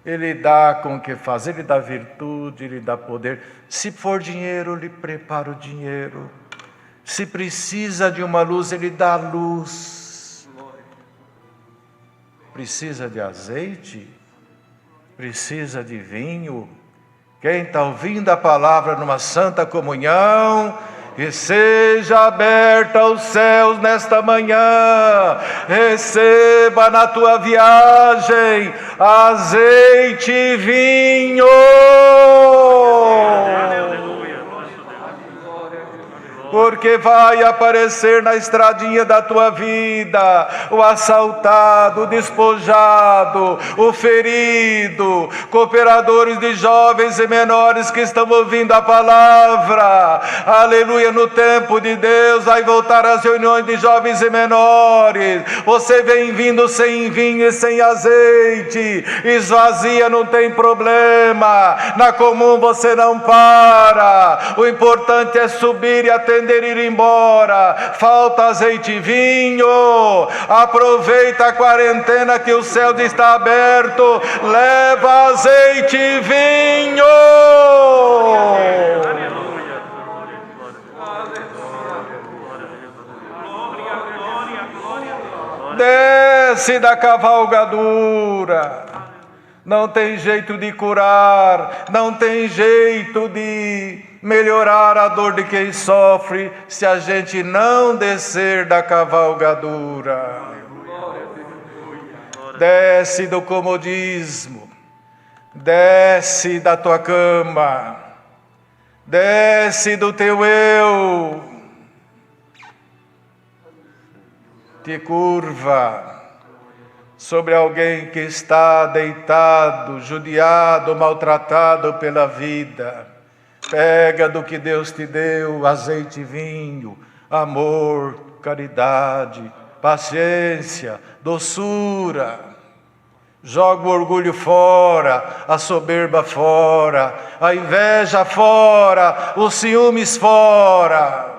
Ele dá com o que fazer, Ele dá virtude, Ele dá poder. Se for dinheiro, Ele prepara o dinheiro. Se precisa de uma luz, Ele dá luz. Precisa de azeite? Precisa de vinho? Quem está ouvindo a palavra numa santa comunhão, que seja aberta os céus nesta manhã, receba na tua viagem azeite e vinho. Porque vai aparecer na estradinha da tua vida o assaltado, o despojado, o ferido, cooperadores de jovens e menores que estão ouvindo a palavra. Aleluia, no tempo de Deus vai voltar às reuniões de jovens e menores. Você vem vindo sem vinho e sem azeite, esvazia, não tem problema. Na comum você não para. O importante é subir e atender pretender ir embora, falta azeite e vinho. Aproveita a quarentena que o céu está aberto, leva azeite e vinho. Desce da cavalgadura. Não tem jeito de curar, não tem jeito de melhorar a dor de quem sofre se a gente não descer da cavalgadura. Desce do comodismo, desce da tua cama, desce do teu eu, te curva sobre alguém que está deitado, judiado, maltratado pela vida. Pega do que Deus te deu, azeite e vinho, amor, caridade, paciência, doçura. Joga o orgulho fora, a soberba fora, a inveja fora, os ciúmes fora.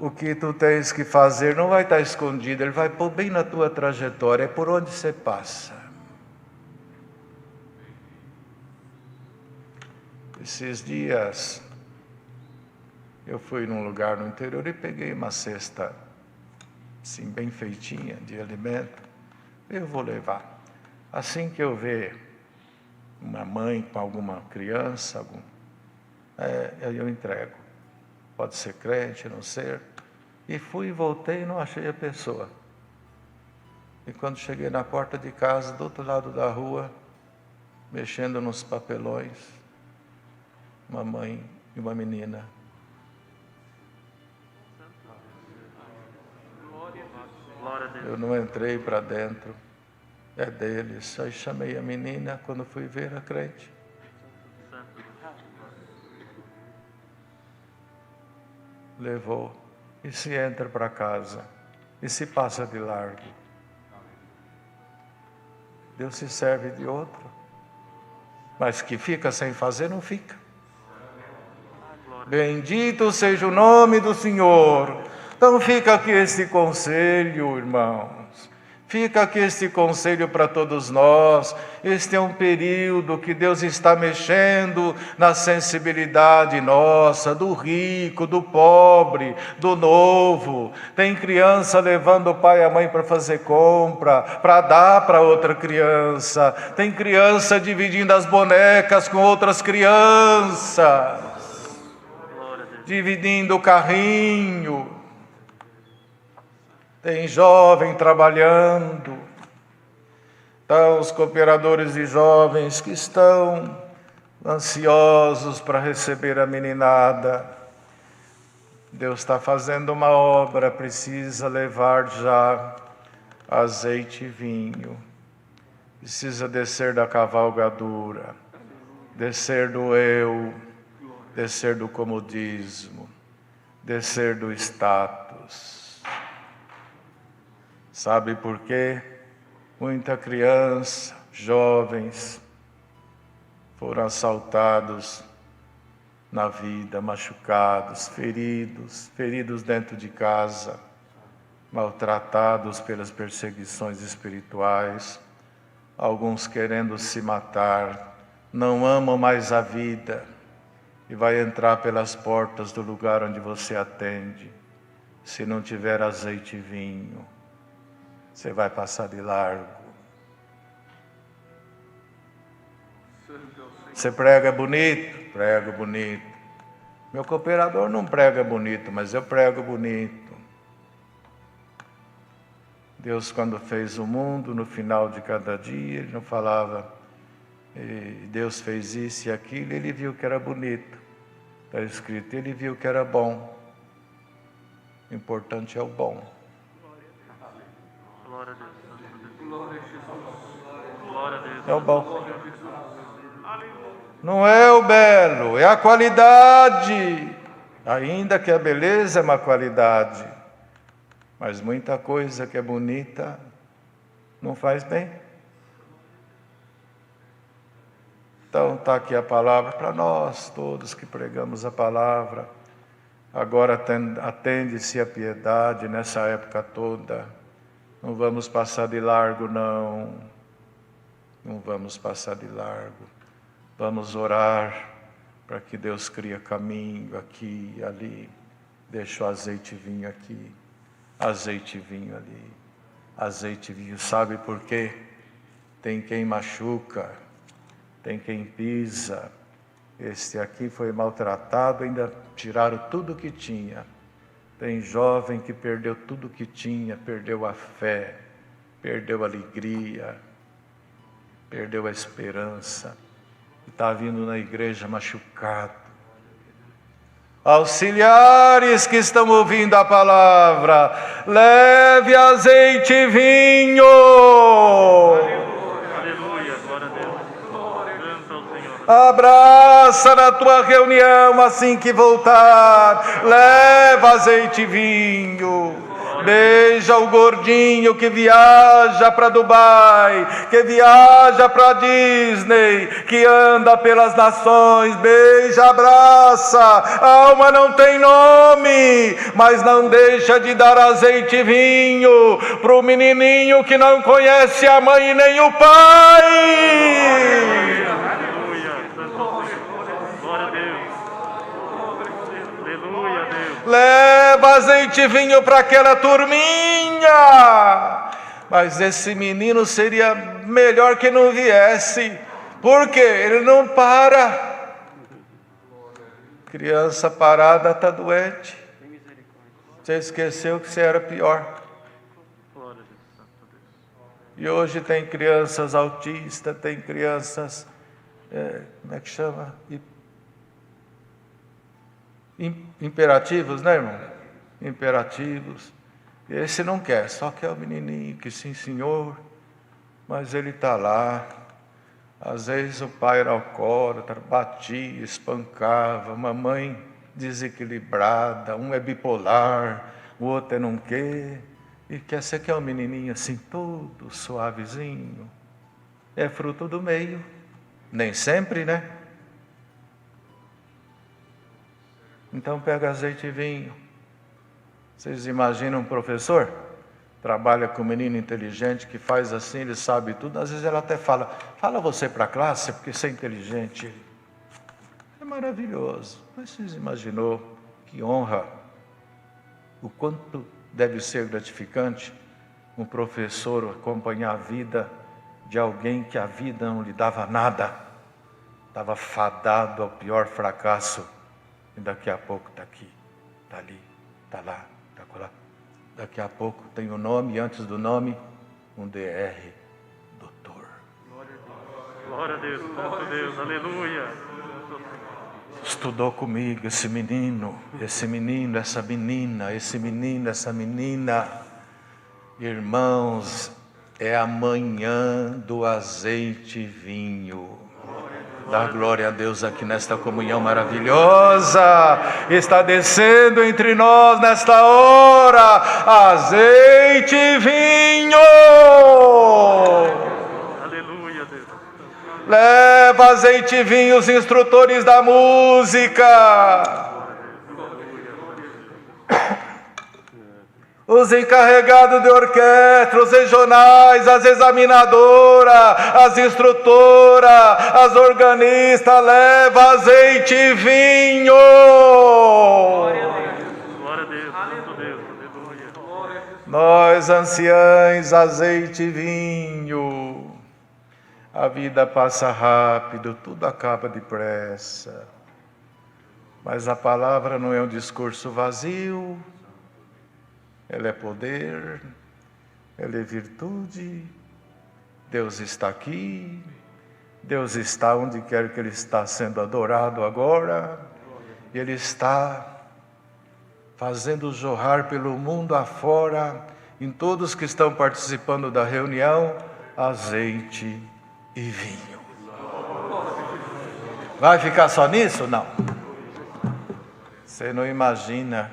O que tu tens que fazer não vai estar escondido, ele vai pôr bem na tua trajetória, é por onde você passa. Esses dias, eu fui num lugar no interior e peguei uma cesta, assim, bem feitinha, de alimento. Eu vou levar. Assim que eu ver uma mãe com alguma criança, eu entrego. Pode ser crente, não ser. E fui e voltei e não achei a pessoa. E quando cheguei na porta de casa, do outro lado da rua, mexendo nos papelões, uma mãe e uma menina. Eu não entrei para dentro, é deles. Aí chamei a menina, quando fui ver a crente. Levou e se entra para casa e se passa de largo. Deus se serve de outro, mas que fica sem fazer, não fica. Bendito seja o nome do Senhor. Então fica aqui este conselho, irmãos. Fica aqui este conselho para todos nós. Este é um período que Deus está mexendo na sensibilidade nossa, do rico, do pobre, do novo. Tem criança levando o pai e a mãe para fazer compra, para dar para outra criança. Tem criança dividindo as bonecas com outras crianças, dividindo o carrinho. Tem jovem trabalhando. Então, os cooperadores de jovens que estão ansiosos para receber a meninada. Deus está fazendo uma obra, precisa levar já azeite e vinho. Precisa descer da cavalgadura, descer do eu, descer do comodismo, descer do status. Sabe por quê? Muita criança, jovens, foram assaltados na vida, machucados, feridos dentro de casa, maltratados pelas perseguições espirituais, alguns querendo se matar, não amam mais a vida e vai entrar pelas portas do lugar onde você atende. Se não tiver azeite e vinho, você vai passar de largo. Você prega bonito? Prego bonito. Meu cooperador não prega bonito, mas eu prego bonito. Deus, quando fez o mundo, no final de cada dia, Ele não falava, Deus fez isso e aquilo, Ele viu que era bonito. Está escrito, Ele viu que era bom. O importante é o bom. Glória a Deus. Glória a Deus. É o bom. Não é o belo, é a qualidade. Ainda que a beleza é uma qualidade, mas muita coisa que é bonita não faz bem. Então está aqui a palavra para nós, todos que pregamos a palavra. Agora atende-se a piedade nessa época toda. Não vamos passar de largo, não. Não vamos passar de largo. Vamos orar para que Deus crie caminho aqui e ali. Deixa o azeite e vinho aqui, azeite e vinho ali, azeite e vinho. Sabe por quê? Tem quem machuca, tem quem pisa. Este aqui foi maltratado, ainda tiraram tudo que tinha. Tem jovem que perdeu tudo que tinha, perdeu a fé, perdeu a alegria, perdeu a esperança. Está vindo na igreja machucado. Auxiliares que estão ouvindo a palavra, leve azeite e vinho. Aleluia, glória a Deus. Santo é o Senhor. Abraça na tua reunião assim que voltar, leva azeite e vinho. Beija o gordinho que viaja para Dubai, que viaja para Disney, que anda pelas nações. Beija, abraça. A alma não tem nome, mas não deixa de dar azeite e vinho para o menininho que não conhece a mãe nem o pai. Leva azeite e vinho para aquela turminha. Mas esse menino seria melhor que não viesse. Por quê? Ele não para. Criança parada está doente. Você esqueceu que você era pior. E hoje tem crianças autistas, tem crianças, como é que chama? Imperativos, né, irmão? Imperativos. Esse não quer, só quer o menininho que sim, senhor, mas ele está lá. Às vezes o pai era alcoólatra, batia, espancava, uma mãe desequilibrada, um é bipolar, o outro é não quer, e você quer um menininho assim, todo suavezinho. É fruto do meio, nem sempre, né? Então pega azeite e vinho. Vocês imaginam um professor? Trabalha com um menino inteligente que faz assim, ele sabe tudo. Às vezes ela até fala você para a classe, porque você é inteligente. É maravilhoso. Mas vocês imaginou que honra, o quanto deve ser gratificante um professor acompanhar a vida de alguém que a vida não lhe dava nada, estava fadado ao pior fracasso. E daqui a pouco está aqui, está ali, está lá, está lá. Daqui a pouco tem o nome, e antes do nome, um DR, doutor. Glória a Deus, Santo Deus, aleluia. Estudou comigo esse menino, essa menina. Irmãos, é a manhã do azeite e vinho. Dá glória a Deus aqui nesta comunhão maravilhosa. Está descendo entre nós nesta hora azeite e vinho. Aleluia, Deus. Leva azeite e vinho os instrutores da música, os encarregados de orquestra, os regionais, as examinadoras, as instrutoras, as organistas, leva azeite e vinho. Glória a Deus, Santo Deus, aleluia. Nós anciães, azeite e vinho. A vida passa rápido, tudo acaba depressa. Mas a palavra não é um discurso vazio. Ela é poder, ela é virtude. Deus está aqui, Deus está onde quer que Ele está sendo adorado agora. E Ele está fazendo jorrar pelo mundo afora, em todos que estão participando da reunião, azeite e vinho. Vai ficar só nisso? Não. Você não imagina.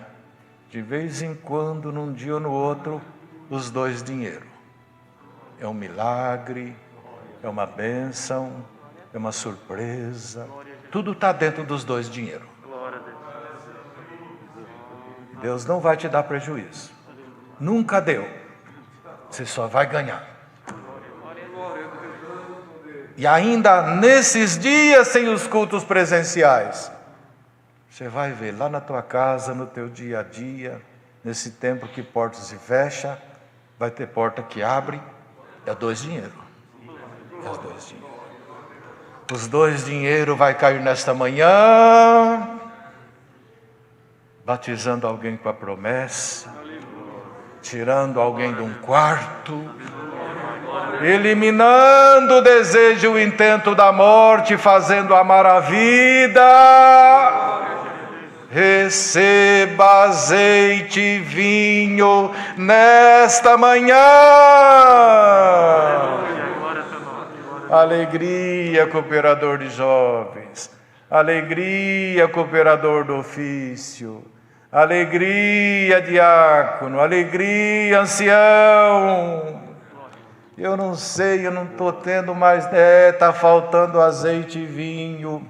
De vez em quando, num dia ou no outro, os dois dinheiro. É um milagre, é uma bênção, é uma surpresa. Tudo está dentro dos dois dinheiros. Glória a Deus. Deus não vai te dar prejuízo. Nunca deu. Você só vai ganhar. E ainda nesses dias sem os cultos presenciais, você vai ver lá na tua casa, no teu dia a dia, nesse tempo que portas se fecham, vai ter porta que abre, é dois dinheiros. É os dois dinheiros. Os dois dinheiros vai cair nesta manhã, batizando alguém com a promessa, tirando alguém de um quarto, eliminando o desejo e o intento da morte, fazendo amar a vida. Receba azeite e vinho nesta manhã. Alegria, cooperador de jovens. Alegria, cooperador do ofício. Alegria, diácono. Alegria, ancião. Eu não sei, eu não estou tendo mais, está faltando azeite e vinho.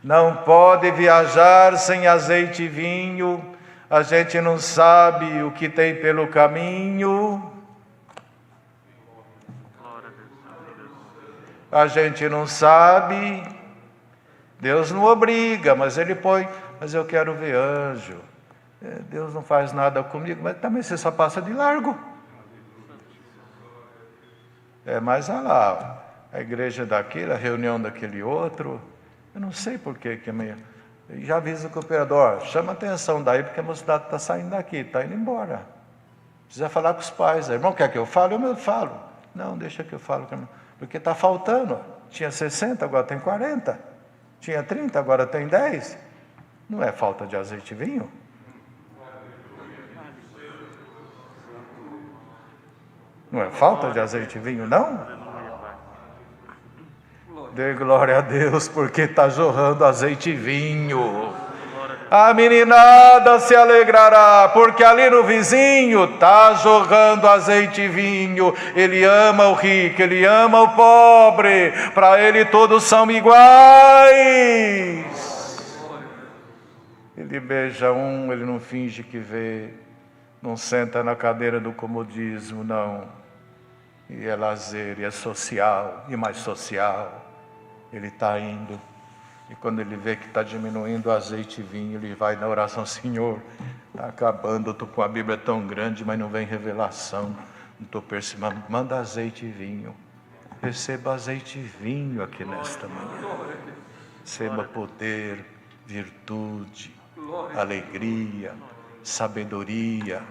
Não pode viajar sem azeite e vinho. A gente não sabe o que tem pelo caminho. A gente não sabe. Deus não obriga, mas Ele põe. Mas eu quero ver anjo. Deus não faz nada comigo, mas também você só passa de largo. Mas olha lá, a igreja daquele, a reunião daquele outro. Eu não sei por que amanhã. Já avisa o cooperador, chama atenção daí, porque a mocidade está saindo daqui, está indo embora. Precisa falar com os pais. Irmão, quer que eu fale? Eu falo. Não, deixa que eu falo. Porque está faltando. Tinha 60, agora tem 40. Tinha 30, agora tem 10. Não é falta de azeite e vinho? Não é falta de azeite e vinho, não? Dê glória a Deus, porque está jorrando azeite e vinho. A meninada se alegrará, porque ali no vizinho está jorrando azeite e vinho. Ele ama o rico, ele ama o pobre. Para ele todos são iguais. Ele beija um, ele não finge que vê. Não senta na cadeira do comodismo, não. E é lazer, e é social, e mais social. Ele está indo, e quando ele vê que está diminuindo o azeite e vinho, ele vai na oração: Senhor, está acabando, eu estou com a Bíblia tão grande, mas não vem revelação, não estou percebendo, manda azeite e vinho. Receba azeite e vinho aqui nesta manhã. Receba poder, virtude, alegria, sabedoria.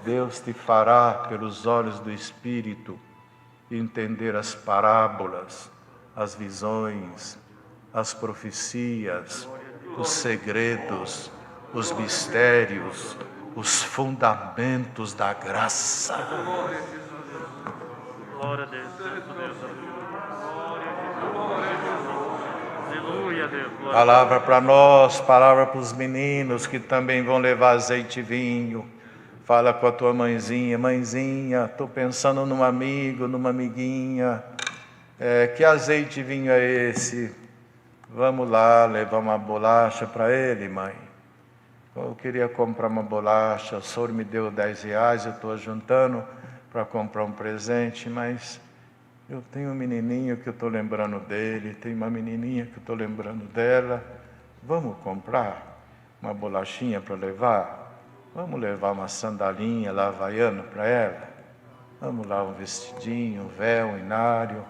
Deus te fará, pelos olhos do Espírito, entender as parábolas, as visões, as profecias, os segredos, os mistérios, os fundamentos da graça. Glória a Deus. Aleluia a Deus. Palavra para nós, palavra para os meninos que também vão levar azeite e vinho. Fala com a tua mãezinha: mãezinha, estou pensando num amigo, numa amiguinha. Que azeite e vinho é esse? Vamos lá levar uma bolacha para ele, mãe. Eu queria comprar uma bolacha, o senhor me deu R$10, eu estou juntando para comprar um presente, mas eu tenho um menininho que eu estou lembrando dele, tem uma menininha que eu estou lembrando dela. Vamos comprar uma bolachinha para levar? Vamos levar uma sandalinha lá havaiana para ela? Vamos lá, um vestidinho, um véu, um inário.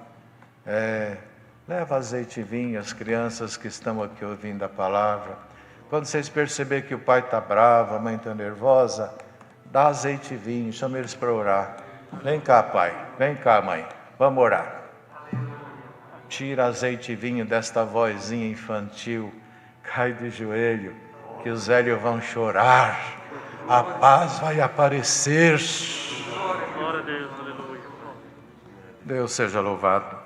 Leva azeite e vinho às crianças que estão aqui ouvindo a palavra. Quando vocês perceberem que o pai está bravo, a mãe está nervosa, dá azeite e vinho, chama eles para orar. Vem cá, pai, vem cá, mãe, vamos orar. Tira azeite e vinho desta vozinha infantil, cai de joelho, que os velhos vão chorar, a paz vai aparecer. Glória a Deus, aleluia. Deus seja louvado.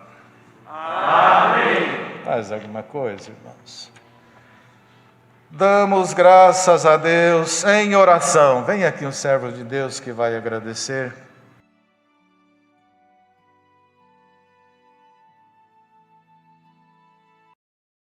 Amém. Mais alguma coisa, irmãos? Damos graças a Deus em oração. Vem aqui um servo de Deus que vai agradecer.